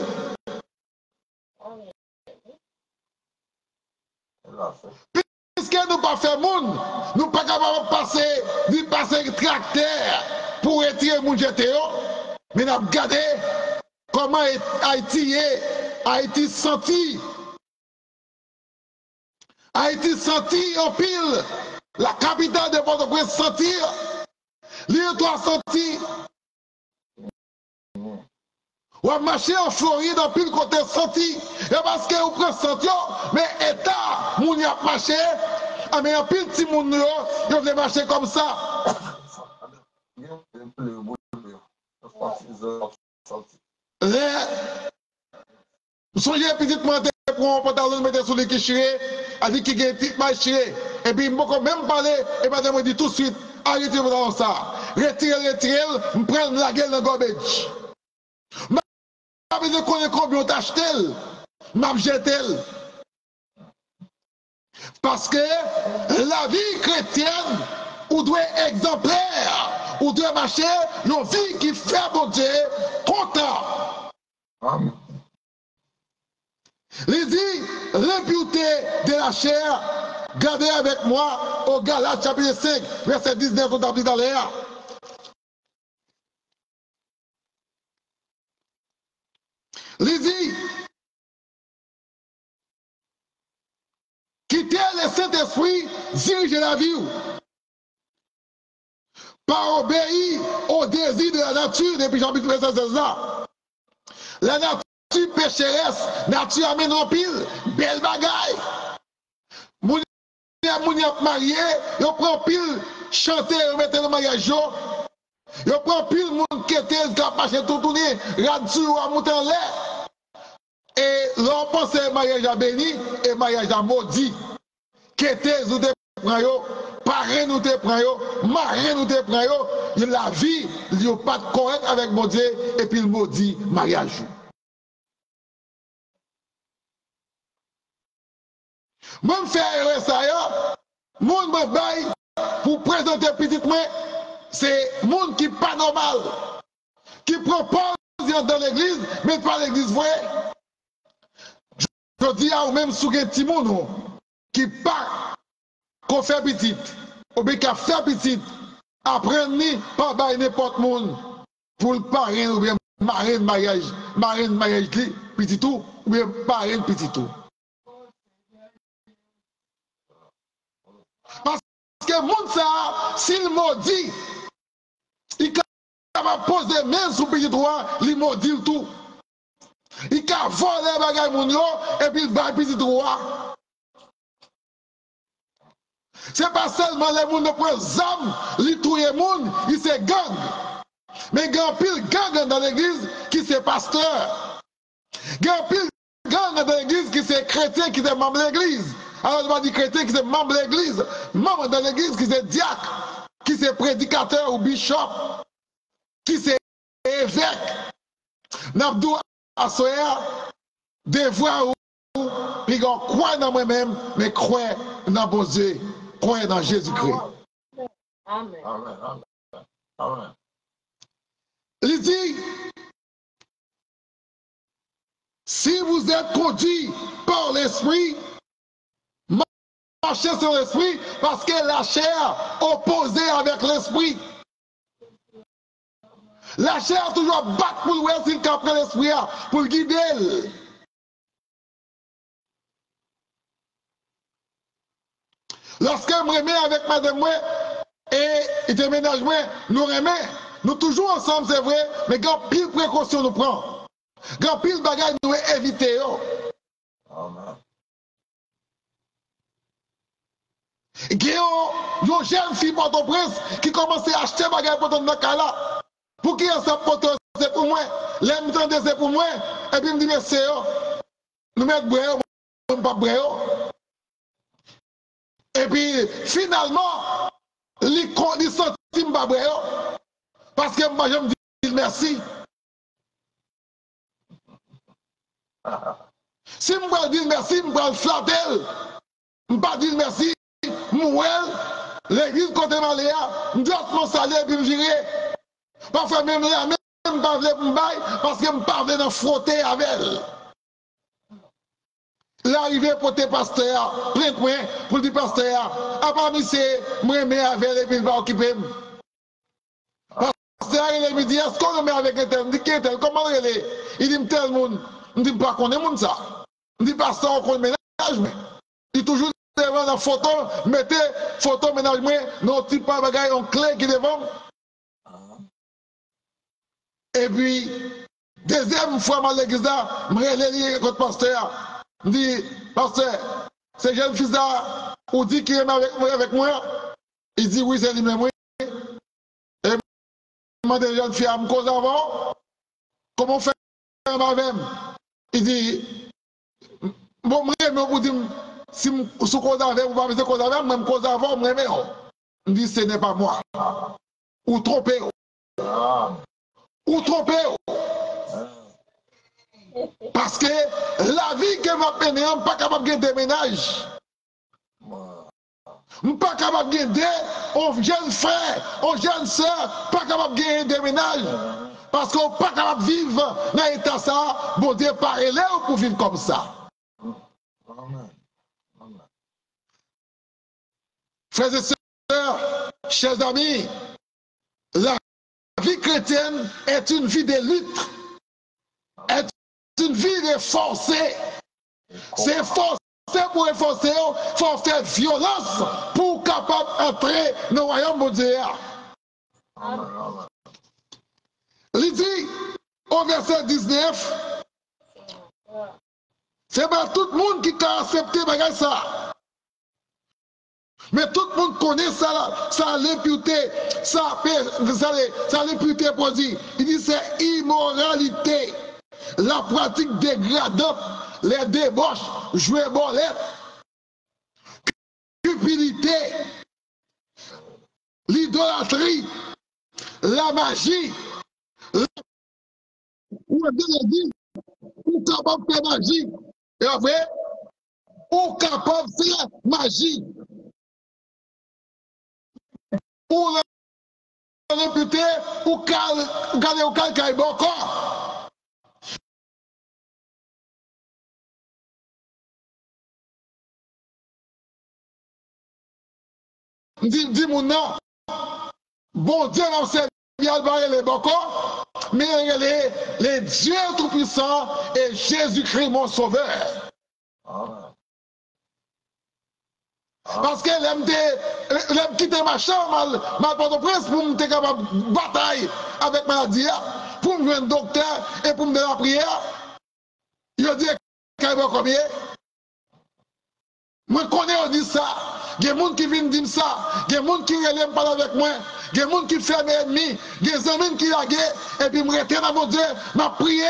Puisque nous pas fait monde, nous pas capable de passer tracteur pour retirer mon jeté, mais nous avons regardé comment Haïti est, Haïti senti en pile, la capitale de Port-au-Prince sentir, l'île doit sentir. Ou marcher en Floride en pile côté senti, et parce que vous prenez senti, mais état, moun y a marché, mais en pile petit moun yo, yo veut marcher comme ça. Vous soyez petitement pour un pantalon mettre sur les quichirés, a dit qu'il y a un petit marché, et puis je même parler, et madame me dit tout de suite, arrêtez dans ça, retirez, me prendre la gueule dans le garbage. Je ne connais pas combien on acheté, m'a jeté. Parce que la vie chrétienne, ou doit être exemplaire, ou doit marcher, une vie qui fait bon Dieu content. Amen. Il dit, l'impureté de la chair, gardez avec moi au Galates chapitre 5, verset 19, on a dit dans l'air. Il dit, quittez le Saint-Esprit, dirigez la vie. Pas obéir au désir de la nature, depuis chapitre 16 là. La nature pécheresse, nature amène en pile, belle bagaille. Moun marié, yo prend pile, chanter, remettre le mariage, yo prend pile, moun qui était, qui a marché tout tourné, radio à monter en l'air. Et l'on pense que mariage à béni et mariage à maudit. Qu'était nous te prend, parrain nous te prend, marraine nous te prend, la vie, il n'y a pas de correct avec mon Dieu et puis le maudit mariage. Même faire ça, mon me bail pour présenter petit moi, c'est monde qui pas normal, qui propose dans l'église, mais pas l'église vraie. Je dis à vous même sous un petit monde qui pas qu'on fait petit, ou bien qu'on fait petit, apprendre pas par n'importe monde pour le parrain ou bien marraine mariage petit tout, ou bien parrain petit tout. Parce que monde ça, s'il maudit, il va poser main sur petit droit, il maudit tout. Il a volé les bagages moun yo et puis il va petit droit. C'est pas seulement les moun qui prennent zam, ils touillent les moun, ils se gang. Mais il y a un pile gang dans l'église qui c'est pasteur. Il y a un pile gang dans l'église qui c'est chrétien qui c'est membre de l'église. Alors je vais dire chrétien qui c'est membre de l'église, membre de l'église qui c'est diacre, qui c'est prédicateur ou bishop, qui c'est évêque. N'abdou à soya, des voix où, puis on croit dans moi-même, mais croit dans bon Dieu, croit dans Jésus-Christ. Amen. Amen. Amen. Il dit, si vous êtes conduit par l'esprit, marchez sur l'esprit, parce que la chair opposée avec l'esprit. La chair toujours battre pour le s'il capte l'esprit, pour le guider. Lorsque je me remets avec madame et déménage, nous remet, nous toujours ensemble, c'est vrai, mais quand pile précaution nous prend, quand pile bagage nous éviter. Amen. Il y a une jeune fille Port-au-Prince qui commence à acheter bagage pour ton là. Pour qui est-ce que c'est pour moi? L'aime c'est pour moi. Et puis il me dit, mais c'est nous mettons bréo, nous pas bréo. Et puis, finalement, les conditions parce que moi, je me dis merci. Si je me dis merci, je me flatter. Je ne dis merci, je l'église côté Maléa, je dis mon salaire et puis je virer. Parfois, même là, même je ne parle pas parce que je ne parle pas frotter avec elle. L'arrivée pour tes pasteurs, plein de points pour dire pasteur, à part c'est moi, mais avec elle et puis il va occuper. Pasteur, il me dit, est-ce qu'on met avec un tel? Il dit, comment il est? Il dit, tel monde. Je dis, pas qu'on est monde ça. Je dis, pasteur, on connaît ménage. Il dit toujours devant la photo, mettez photo ménagement, non, type pas bagaille, on clé qui devant. Et puis, deuxième fois, ma l'église là, je me relève contre pasteur. Je dis, pasteur, ce jeune fils là, ou dit qu'il est avec moi. Il dit, oui, c'est lui-même. Et je demande à la jeune fille à me cause avant. Comment faire avec? Il dit, bon, moi, vous dites, si je cause avec, vous ne pouvez pas cause avec, même cause avant, je me dis, ce n'est pas moi. Ou trompé. Ou trompé. Parce que la vie que m'a peine, je ne suis pas capable de déménager. Je ne suis pas capable de gagner un jeune frère, une jeune soeur, pas capable de gagner déménage. Parce qu'on n'est pas capable de vivre dans l'état ça, bon Dieu, parlez pour vivre comme ça. Frères et sœurs, chers amis, la vie chrétienne est une vie de lutte, est une vie de forcer. C'est forcer pour efforcer, il faut faire violence pour capable d'entrer dans le royaume de Dieu. Il dit au verset 19, c'est pas tout le monde qui a accepté ça. Mais tout le monde connaît ça, ça l'imputé, ça l'imputé pour dire. Il dit c'est immoralité, la pratique dégradante, les débauches, jouer bolette, cupidité, l'idolâtrie, la magie, ou capable de faire magie, et après, ou capable de faire magie, ou l'imputé, ou garder au calcaire bon corps. Dis mon nom, bon Dieu n'a servi à barrer les bons corps, mais les dieux tout-puissants et Jésus-Christ mon sauveur. Parce que l'aime quitter ma chambre, ma porte-presse pour me faire capable de bataille avec maladie, pour me jouer un docteur et pour me donner la prière. Il dit qu'il y a combien? Moi, je connais, on dit ça. Il y a des gens qui viennent dire ça. Il y a des gens qui ne parlent avec moi. Il y a des gens qui font mes ennemis. Il y a des amis qui la guerre. Et puis, je me retiens dans mon Dieu, je prie.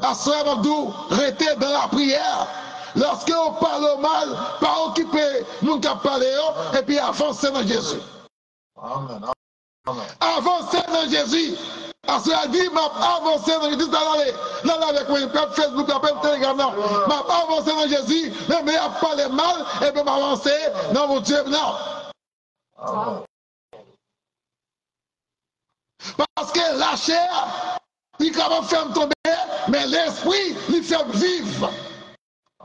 La soeur Abdou, restez dans la prière. Lorsque on parle mal, pas occuper mon cap parler et puis avancer dans Jésus. Amen. Avancer dans Jésus. Parce qu'il a dit, m'a avancé dans Jésus. Là, avec moi, Facebook, appel Telegram, m'a avancé dans Jésus, mais il a parlé mal et puis m'avancer dans mon Dieu. Non. Amen. Parce que la chair, il est capable de faire tomber, mais l'esprit, il fait vivre.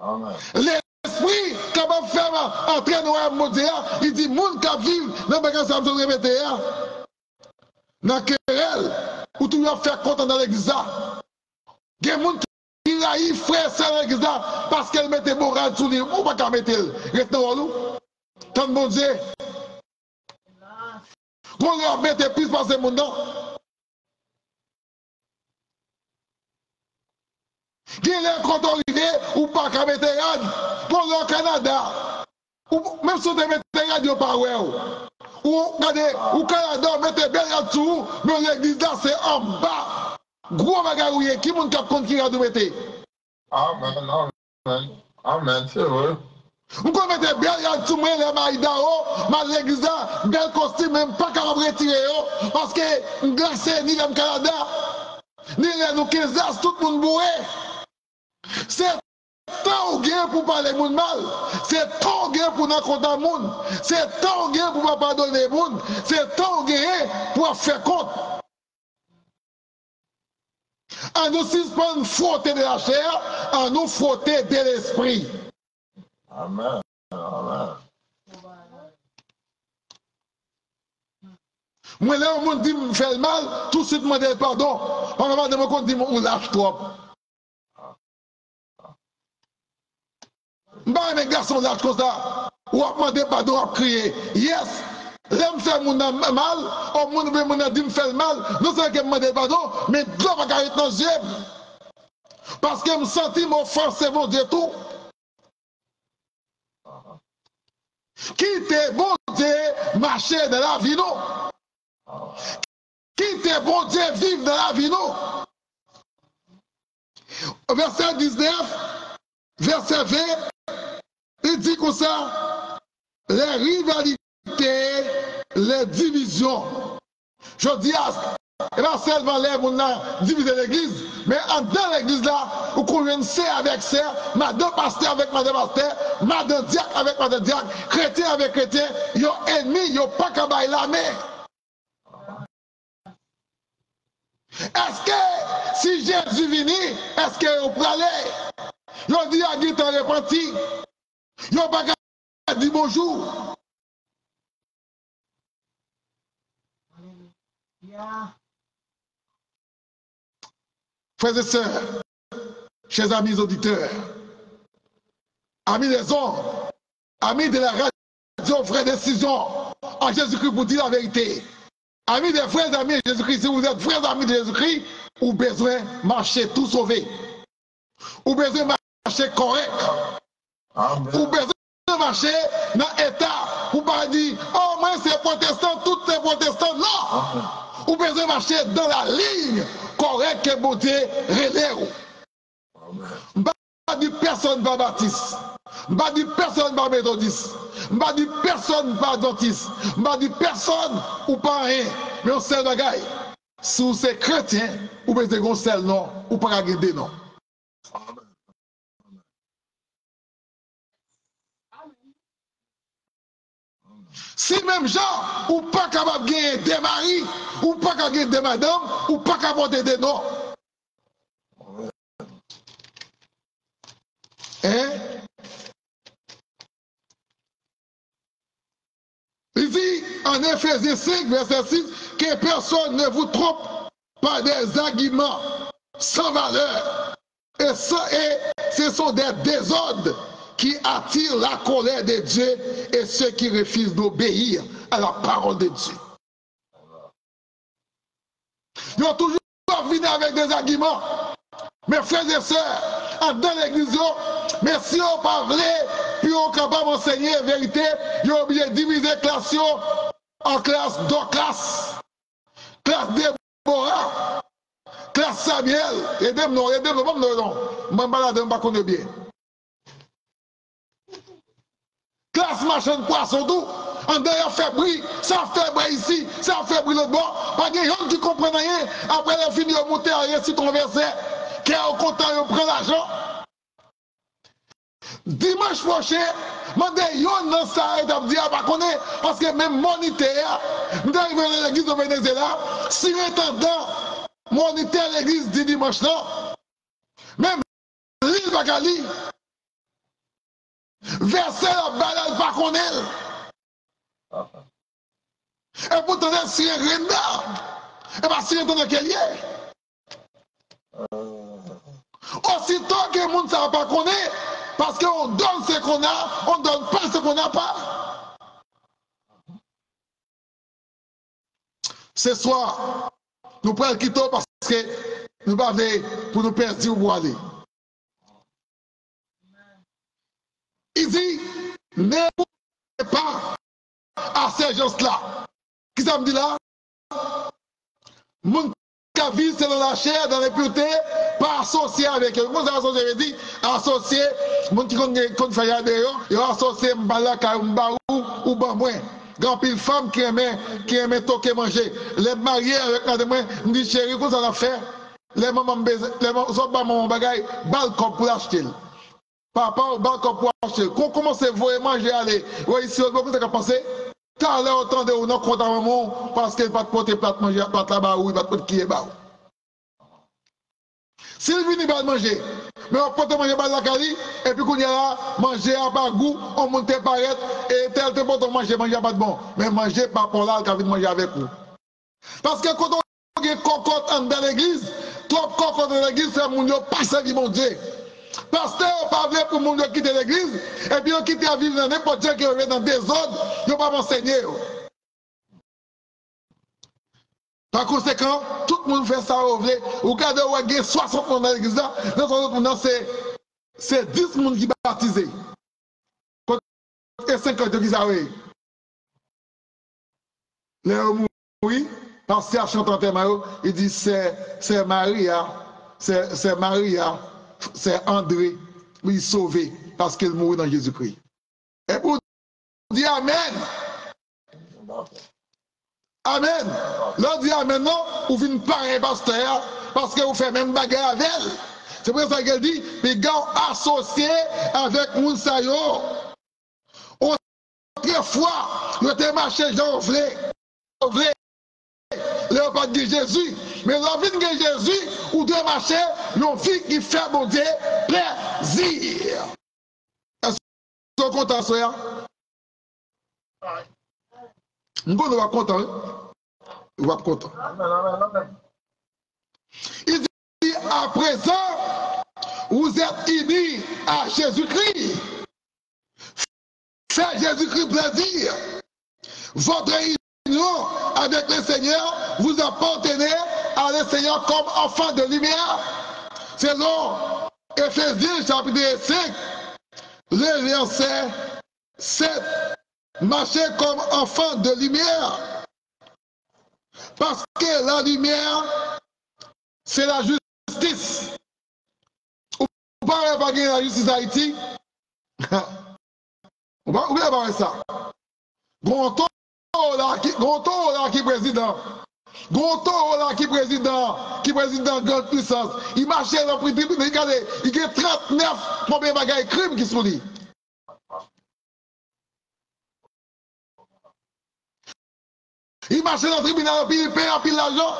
Amen. L'esprit capable de faire entrer dans le monde, il dit, moun qui vivent dans le ça me répéter, dans la querelle, ou tu vas faire content dans l'église. Il y a des gens qui raillent frère ça dans l'église parce qu'elle mettait morale sous lui, ou pas qu'elle mettait, reste dans l'eau. Tant de bon Dieu. Qu'on leur mette plus par ce monde. Qui est quand on arrive ou pas qu'à mettre pour le Canada, ou même si on te met radio par ou regardez, au Canada, mettez bien là-dessous, mais l'église là c'est en bas. Gros bagarouillé, qui monte cap compte qui radio mettez? Amen. Amen. Amen, c'est vrai. Vous connaissez bien, il y a tout le monde, les maïdao, ma l'église, bel costume, même pas capable de retirer, parce que nous glacé, ni le Canada, ni nous 15 ans, tout le monde bourré. C'est tant gain pour parler de monde mal, c'est tant gain pour nous compter le monde, c'est tant gain pour ne pas pardonner le monde, c'est tant gain pour faire compte. À nous suspendre frotter de la chair, à nous frotter de l'esprit. Amen. Amen. Moi, là, on me dit me fait mal, tout de suite, je demande pardon. On va me compte, dit, on lâche trop. Je ne vais pas garçon lâche comme ça. Ou à demander pardon, à crier. Yes! L'homme fait mon mal, ou mon dit me fait mal, non seulement que je demande pardon, mais je ne vais pas arrêter dans les yeux. Parce que je me sentis m'offenser, mon Dieu, tout. Qui t'est bon Dieu marcher dans la vie, non? Qui t'est bon Dieu vivre dans la vie, non? Verset 19, verset 20, il dit comme ça, les rivalités, les divisions. Je dis à et pas seulement les gens diviser l'église, mais dans l'église là, vous connaissez avec ça, madame pasteur avec madame pasteur, madame diacre avec madame diacre, chrétien avec chrétien, ils ont ennemis, ils n'ont pas qu'à bailler la main. Est-ce que si Jésus vient, est-ce que vous parlez? Ils ont dit à Guy t'en repenti, ils n'ont pas qu'à dire bonjour. Frères et sœurs, chers amis auditeurs, amis des hommes, amis de la radio, frères décision en Jésus-Christ pour dire la vérité. Amis des frères amis de Jésus-Christ, si vous êtes frères amis de Jésus-Christ, vous avez besoin de marcher tout sauvé. Vous avez besoin de marcher correct. Vous avez besoin de marcher dans l'état. Vous ne pouvez pas dire, oh moi c'est protestant, tous les protestants. Non! Vous avez besoin de marcher dans la ligne correcte que bon Dieu relève. Je ne pas dire personne ne va baptiste. Je ne pas dire personne ne va méthodiste. Je ne pas dire personne ne va adventiste. Je ne pas dire personne ou pas rien. Mais on sait le gars. Si vous êtes chrétien, vous pouvez dire seul non, ou pas garder non. Si même gens, ou pas capable de gagner des maris, ou pas capable de gagner des madames, ou pas capable de des noms. Hein? Il dit en Éphésiens 5, verset 6, que personne ne vous trompe par des arguments sans valeur. Et ce sont des désordres qui attirent la colère de Dieu et ceux qui refusent d'obéir à la parole de Dieu. Ils ont toujours venu avec des arguments. Mes frères et sœurs, dans l'église, mais si on parlait, puis on est capable d'enseigner la vérité, ils ont oublié de diviser la classe en classe, deux classes. Classe Déborah, classe Samuel, aidez-moi, non, je ne balade pas qu'on est bien. Classe machin de poisson tout, en derrière fait bruit, ça fait bruit ici, ça fait bruit l'autre bord, pas de gens qui comprennent rien, après la fin de monter à réciter ton verset, qui est au content, il prend l'argent. Dimanche prochain, je yon dans ça et d'abdi à pas connaître, parce que même moniteur, nous arrivons à l'église de Venezuela, si l'intendant moniteur l'église du dimanche là, même l'île Bagali, verser la balade pas connaître. Et pourtant, si un renard, et pas si un dans quel est. Aussitôt que le monde ne va pas connaître, parce qu'on donne ce qu'on a, on ne donne pas ce qu'on n'a pas. Ce soir, nous prenons le quitter parce que nous ne pouvons pas pour nous perdre ou pour aller. Il dit, ne vous pas à ces gens-là. Qui ça me dit là? Mon a vie selon la chair, dans l'impureté, pas associé avec eux. Moi, associé, je dis, associé, mon qui compte faire de ils ont associé Mbalaka ou Bambouin. Grand pile femme qui aimait toquer manger. Les mariés avec la demain, me dit chérie, qu'est-ce qu'on a fait? Les mamans, maman bagaille, balcon pour l'acheter. Papa, balcon pour acheter. Quand on commence à voir manger, aller, ouais, ici, vous avez pensé? T'as l'air autant de ou non contre maman parce qu'elle va te porter plate manger, plate là-bas ou il va te porter qui est bas. S'il vient, il va manger. Mais on peut manger par la cali, et puis qu'on y a là, manger à pas goût, on monte paraître, et tel te peut manger pas de bon. Mais manger par pour là, qui vient manger avec vous. Parce que quand on a cocotte dans l'église, trop cocotte dans l'église, c'est mon Dieu, pas ça qui mon Dieu. Pasteur, pas vrai pour mon Dieu quitter l'église, et puis on quitte à vivre dans n'importe quel qui est dans des ordres, il ne va pas m'enseigner. Par conséquent, tout le monde fait ça au vrai. Vous regardez, il y a 60 personnes dans l'église, c'est 10 personnes qui sont baptisés. Et 50 qui sont les hommes, oui, parce qu'il y a chantant il dit c'est Maria, c'est Maria, c'est André, oui, sauvé, parce qu'il mourit dans Jésus-Christ. Et pour dire Amen. Amen. L'on dit Amen, non, vous venez pareil, pasteur, parce que vous faites même bagarre avec elle. C'est pour ça qu'elle dit, les gars associés avec Mounsayo. Autrefois, vous avez marché, j'en vrai. Là, pas de Jésus. Mais la vie de Jésus, vous devez marcher, une fille qui fait mon Dieu plaisir. Est-ce que vous êtes content, soeur? Nous sommes contents. Nous sommes contents. Il dit, à présent, vous êtes unis à Jésus-Christ. Faites Jésus-Christ plaisir. Votre union avec le Seigneur, vous appartenez à le Seigneur comme enfant de lumière. Selon Éphésiens chapitre 5, le verset 7. Marchez comme enfant de lumière. Parce que la lumière, c'est la justice. Vous ne pouvez pas gagner la justice d'Haïti. Vous ne pouvez pas parler ça. Gonto là qui est président. Gonto là qui est président de grande puissance. Il marchait dans le tribunal, il y a 39 premiers bagages crimes qui sont liés. Il marchait dans le tribunal, puis il paye un pile l'argent.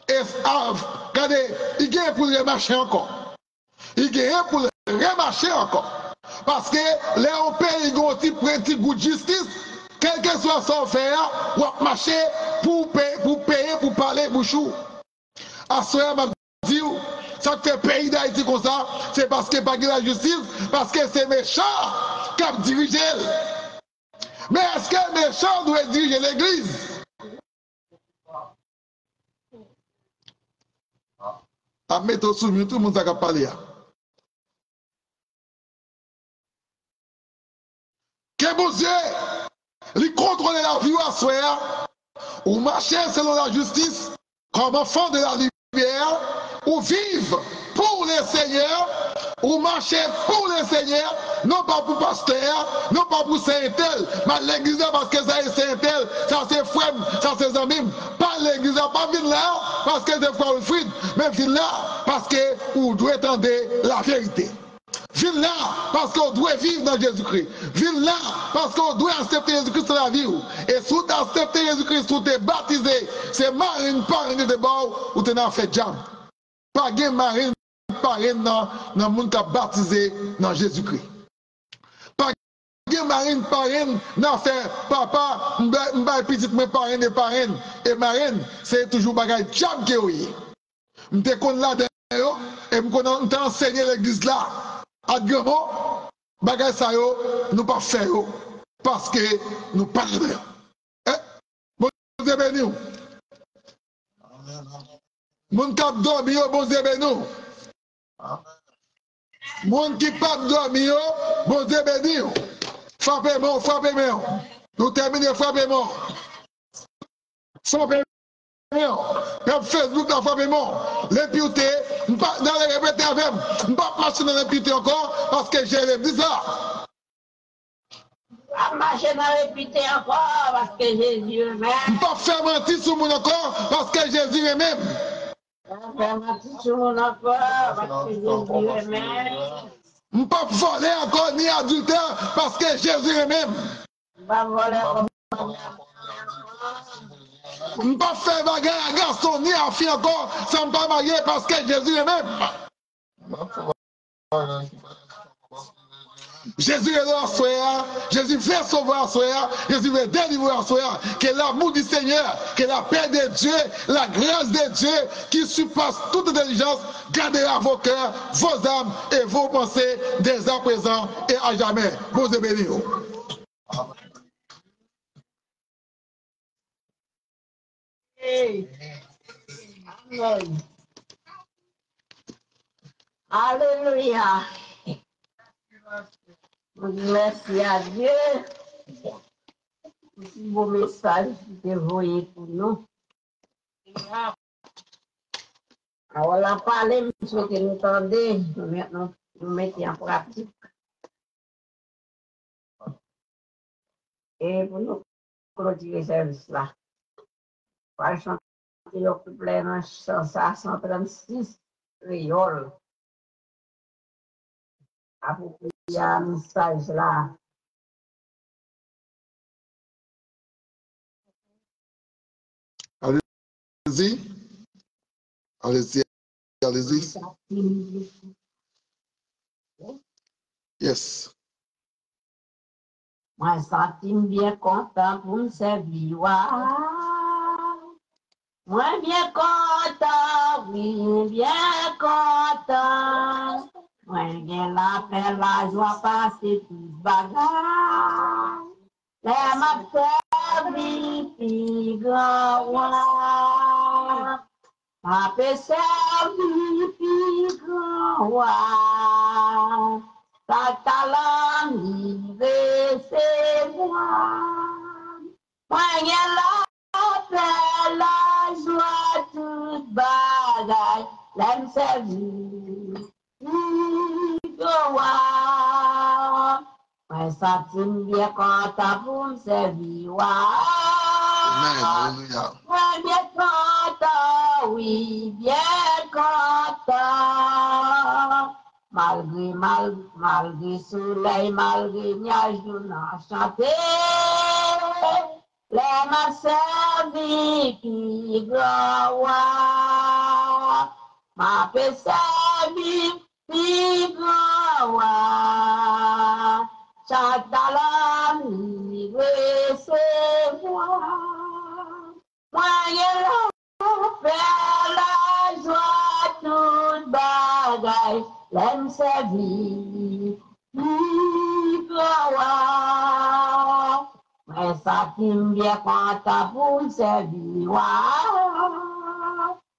Et regardez, il gagne pour le marcher encore. Il gagne pour le remarcher encore. Parce que là, on paye, il y a un petit goût de justice. Quel que soit son fait, on va marcher pour payer, pour parler, bouchou. À ce moment, je dis, ça fait pays d'Haïti comme ça, c'est parce qu'il n'y a pas de la justice, parce que c'est méchant qui a dirigé. Mais est-ce que le méchant doit diriger l'église? À mettre sous tout le monde a parlé. Que bon Dieu, il contrôle la vie à soi, ou marcher selon la justice, comme enfant de la lumière, ou vivre pour le Seigneur, ou marcher pour le Seigneur, non pas pour pasteur, non pas pour Saint-Tel, mais l'église parce que ça est Saint-Tel, ça c'est frère, ça c'est amis, pas l'église, pas venir là parce que c'est frère Wilfrid, mais venir là parce que vous devez entendre la vérité. Viens là parce qu'on doit vivre dans Jésus-Christ. Viens là parce qu'on doit accepter Jésus-Christ dans la vie. Et si tu acceptes Jésus-Christ, si tu es baptisé, c'est marine de bord ou tu n'as fait jam. Pas de marine dans le monde qui a baptisé dans Jésus-Christ. Pas de marine dans fait papa, m'ba petit me parrain et parrain. Et marine, c'est toujours bagay jam qui est. M'te kon là dedans et m'te enseigné l'église là. Adgamo, bagay sa yo, nous pas faire parce que nous parlons. Bon Dieu béni. Mon cap dormi, bon Dieu béni. Mon qui pas dormi, bon Dieu béni. Frappez-moi. Nous terminons, frappez-moi. Frappez-moi. Même Facebook n'a pas mémoire. L'impureté, dans les répéter avec, je ne pas marcher dans l'impureté encore parce que j'ai dit ça. À marcher dans l'impureté encore parce que Jésus est même. Je ne pas faire mentir sur mon encore parce que Jésus est même. Faire mentir sur mon encore parce que Jésus est même. Je ne pas voler encore ni adultère parce que Jésus est même. Je ne pas voler encore. Je ne pas faire bagarre à garçon ni à fille encore sans me pas marier parce que Jésus est même. Jésus est là à soir, Jésus veut sauver à soir, Jésus veut délivrer à soir, que l'amour du Seigneur, que la paix de Dieu, la grâce de Dieu qui surpasse toute intelligence, gardera vos cœurs, vos âmes et vos pensées dès à présent et à jamais. Vous êtes bénis. Amen. Alléluia. Merci à Dieu pour ce beau message qu'il a envoyé pour nous. Alors, on a parlé, je souhaite que nous entendions, maintenant, nous mettons en pratique. Et pour nous clôturer le service là, on va chanter au plus plein dans 136 créoles. Approprié à un message là. Allez-y. Allez-y. Allez-y. Yes. Moi, ça bien content pour me servir. Moi, bien content, oui, bien content. Moi, bien la paix, la joie, passer tout bagarre. Les m'a servi, puis grand. Ma paix servi, puis grand. Ta calamité, c'est moi. Moi, bien la paix, la joie, toute bagaille, l'aime servir. Moi, ça t'aime bien quand t'as pour me servir. Moi, bien content, oui, bien content. Malgré soleil, malgré nuage, nous a chanté. Les m'a servi, puis grand. Ma paix servi, puis grand. Chaque talent, il recevoir. Moi, la joie, toute bagaille, l'aime servir, puis grand. Mais ça t'aime bien quand t'as pour servir.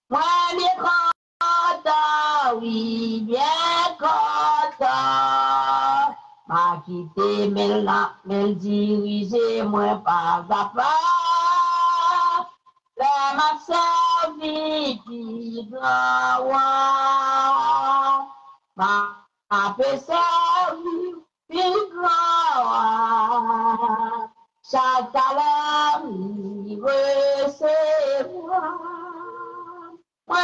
Moi, bien content, oui, bien content. M'a quitté, mais diriger, moi, pas à pas. Les m'a servi, puis grand. M'a fait servir, puis grand. Chaque talent, il recevoir. Moi,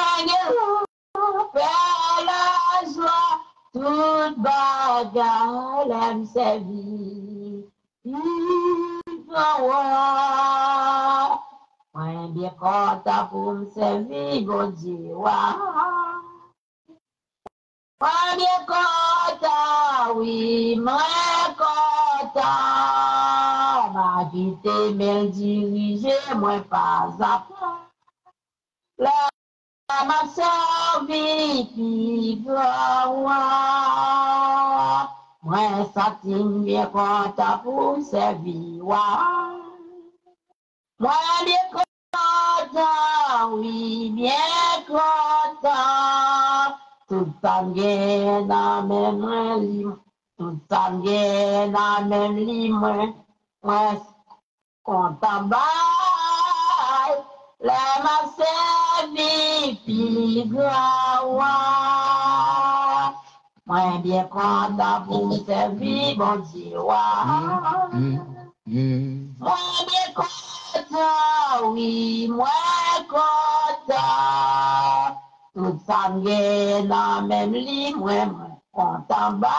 faire la joie, toute bagarre, l'aime servir. Moi, bien content pour me servir, bon Dieu. Moi, bien content, oui, moi, content. M'a quitté, mais diriger, moi, pas à pas. M'a servi, puis grand. Moi, ça t'aime bien content pour servir. Moi, bien content, oui, bien content. Tout ça vient dans même lit, tout ça vient dans même lit, moi, content, bye. Les m'a servi. plus grand. Moi, bien content pour me servir, bon Dieu. Moi, bien content, oui, moi, content. Tout ça me dans même lit, moi, content, bye.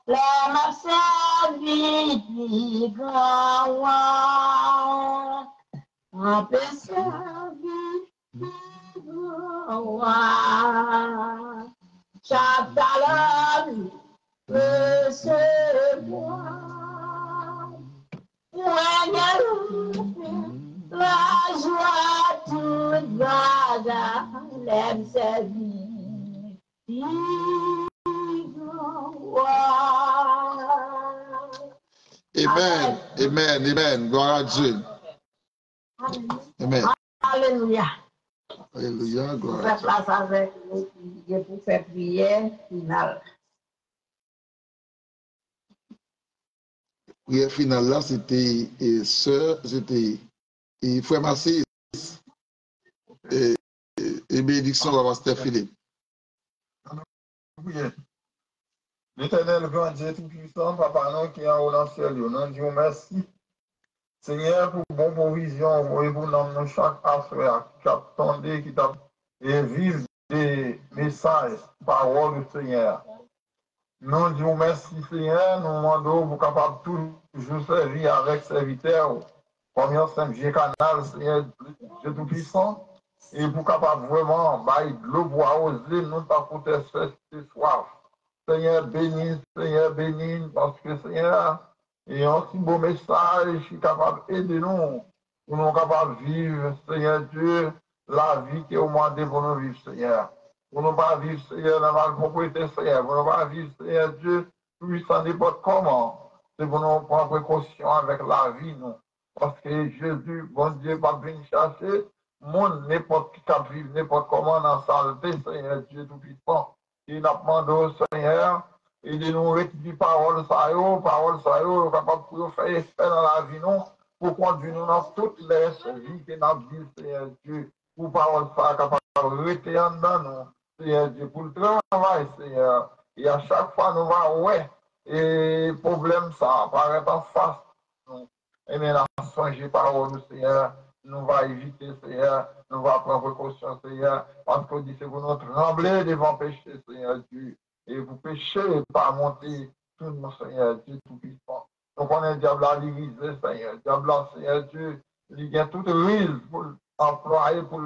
Les m'a servi plus grand. On peut servir plus grand. Chaque talent recevoir. La joie toute bagarre, l'aime servir. Amen, amen, amen. Gloire à Dieu. Amen. Alléluia. Alléluia, On gloire à fait Dieu. place avec nous pour faire prière finale. Prière finale là, c'était sœur, c'était frère Massis et bénédiction à Pasteur Philippe. L'Éternel grand Dieu tout-puissant, Papa, nous qui est en haut dans le ciel, nous disons merci. Seigneur, pour bonne provision, et pour nous chaque affaire qui attendait, qui t'a vivre des messages, paroles du Seigneur. Nous disons merci, Seigneur, nous demandons pour capable toujours servir avec serviteurs, comme un simple canal, Seigneur, Dieu tout-puissant, et pour capable vraiment, de l'eau pour arroser, nous t'apporter ce soir. Seigneur bénis, parce que Seigneur, et un si beau message qui est capable d'aider nous, pour nous capables de vivre, Seigneur Dieu, la vie qui est au moins pour nous vivre, Seigneur. Pour nous pas vivre, Seigneur, dans la propriété, Seigneur. Pour nous pas vivre, Seigneur Dieu, puissant n'importe comment. C'est pour nous prendre précaution avec la vie, nous. Parce que Jésus, bon Dieu, pas venir chercher, monde n'importe qui cap vivre, n'importe comment dans la saleté, Seigneur Dieu tout-puissant. Il a demandé au Seigneur, et de nous rectifier paroles ça capable de faire effet dans la vie, non, pour conduire nous dans toutes les vies que nous avons, Seigneur Dieu, pour paroles ça capable de rester en dedans, nous, Seigneur Dieu, pour le travail, Seigneur. Et à chaque fois, nous allons, ouais, et problème ça apparaît en face, nous. Et maintenant, songer paroles, Seigneur, nous allons éviter, Seigneur, nous allons prendre précaution, Seigneur, parce qu'on dit, c'est pour nous trembler devant péché, Seigneur Dieu. Et vous péchez pas monter tout mon Seigneur Dieu tout-puissant. Donc on est diable à l'église, Seigneur. Diable, Seigneur Dieu, il y a toute ruse pour employer, pour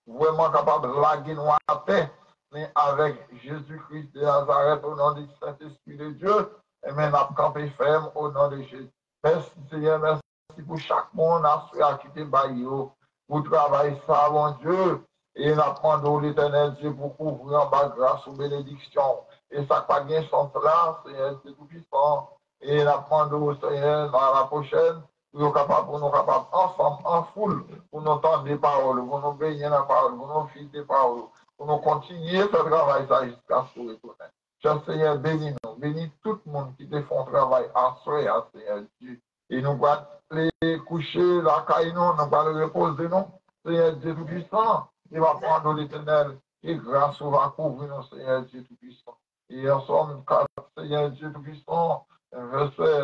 vraiment capable de laguer nous à terre. Mais avec Jésus-Christ de Nazareth, au nom du Saint-Esprit de Dieu, et maintenant, camper ferme au nom de Jésus. Merci Seigneur, merci pour chaque monde à quitter Bayo, pour travailler ça, mon Dieu. Et nous demandons l'Éternel Dieu pour couvrir en bas grâce aux bénédictions. Et ça pas bien son là, Seigneur, c'est tout puissant. Et nous demandons, Seigneur, dans la prochaine, pour nous capables, ensemble, en foule, pour nous entendre des paroles, pour nous bénir la parole, pour nous filer des paroles, pour nous continuer ce travail ça jusqu'à ce retourner. Cher Seigneur, bénis-nous, bénis tout le monde qui te font travail à soi, Seigneur Dieu. Et nous allons les coucher, la caille, nous allons les reposer, nous, Seigneur Dieu tout-puissant. Il va prendre l'Éternel et grâce va couvrir nous, Seigneur Dieu tout-puissant. Et en somme, Seigneur Dieu tout-puissant, verset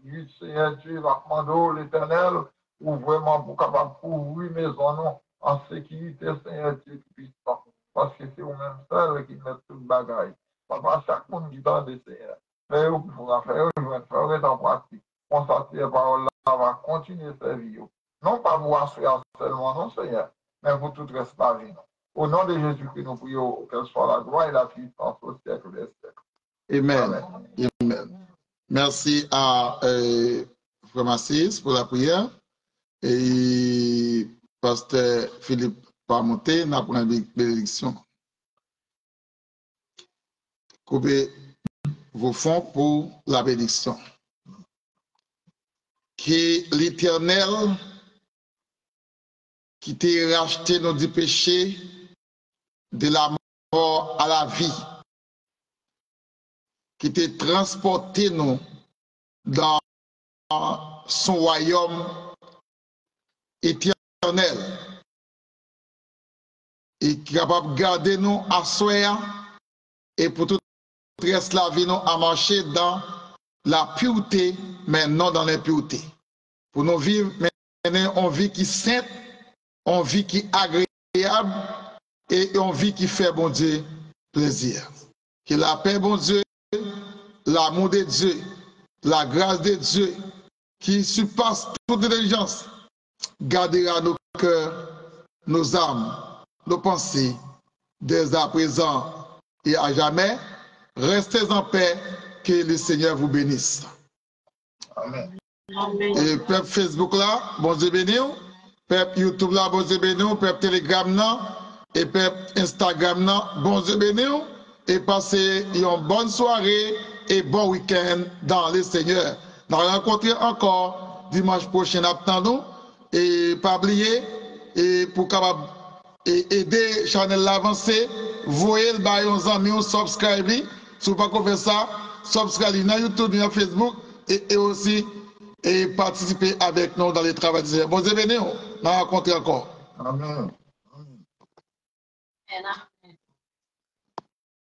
8, Seigneur Dieu va prendre l'Éternel pour vraiment pour capable couvrir maison nous en sécurité, Seigneur Dieu tout-puissant. Parce que c'est vous-même seul qui met tout le bagage. Papa, chaque monde qui tend des Seigneur, faire pour faire en pratique. Constater la parole là va continuer à servir. Non pas vous assurer seulement, non, Seigneur, mais pour tout reste la vie. Au nom de Jésus-Christ, nous prions qu'elle soit la gloire et la puissance au siècle des siècles. Amen. Amen. Merci à Frère Massis pour la prière. Et Pasteur Philippe Parmonté, n'a pas une bénédiction. Coupez vos fonds pour la bénédiction. Que l'Éternel qui t'a racheté nos du péché de la mort à la vie, qui t'a transporté nous dans son royaume éternel, qui est capable de garder nous à soi et pour tout le reste de la vie, nous à marcher dans la pureté, mais non dans l'impureté. Pour nous vivre maintenant une vie qui est sainte, une vie qui est agréable et une vie qui fait, bon Dieu, plaisir. Que la paix, bon Dieu, l'amour de Dieu, la grâce de Dieu, qui surpasse toute intelligence, gardera nos cœurs, nos âmes, nos pensées, dès à présent et à jamais. Restez en paix, que le Seigneur vous bénisse. Amen. Et peuple Facebook là, bon Dieu béni. Peuple YouTube là, bon Dieu béni. Peuple Telegram là, et peuple Instagram là, bon Dieu béni. Et passez une bonne soirée et bon week-end dans le Seigneur. Nous allons rencontrer encore dimanche prochain, attendons. Et pas oublier, et pour capable aider Chanel l'avancer, voyez le baillon amis, subscribe. Si vous ne pouvez pas faire ça, subscribe dans YouTube, dans Facebook et aussi et participer avec nous dans les travaux. Bon, c'est venu, on a rencontré encore. Amen. Amen.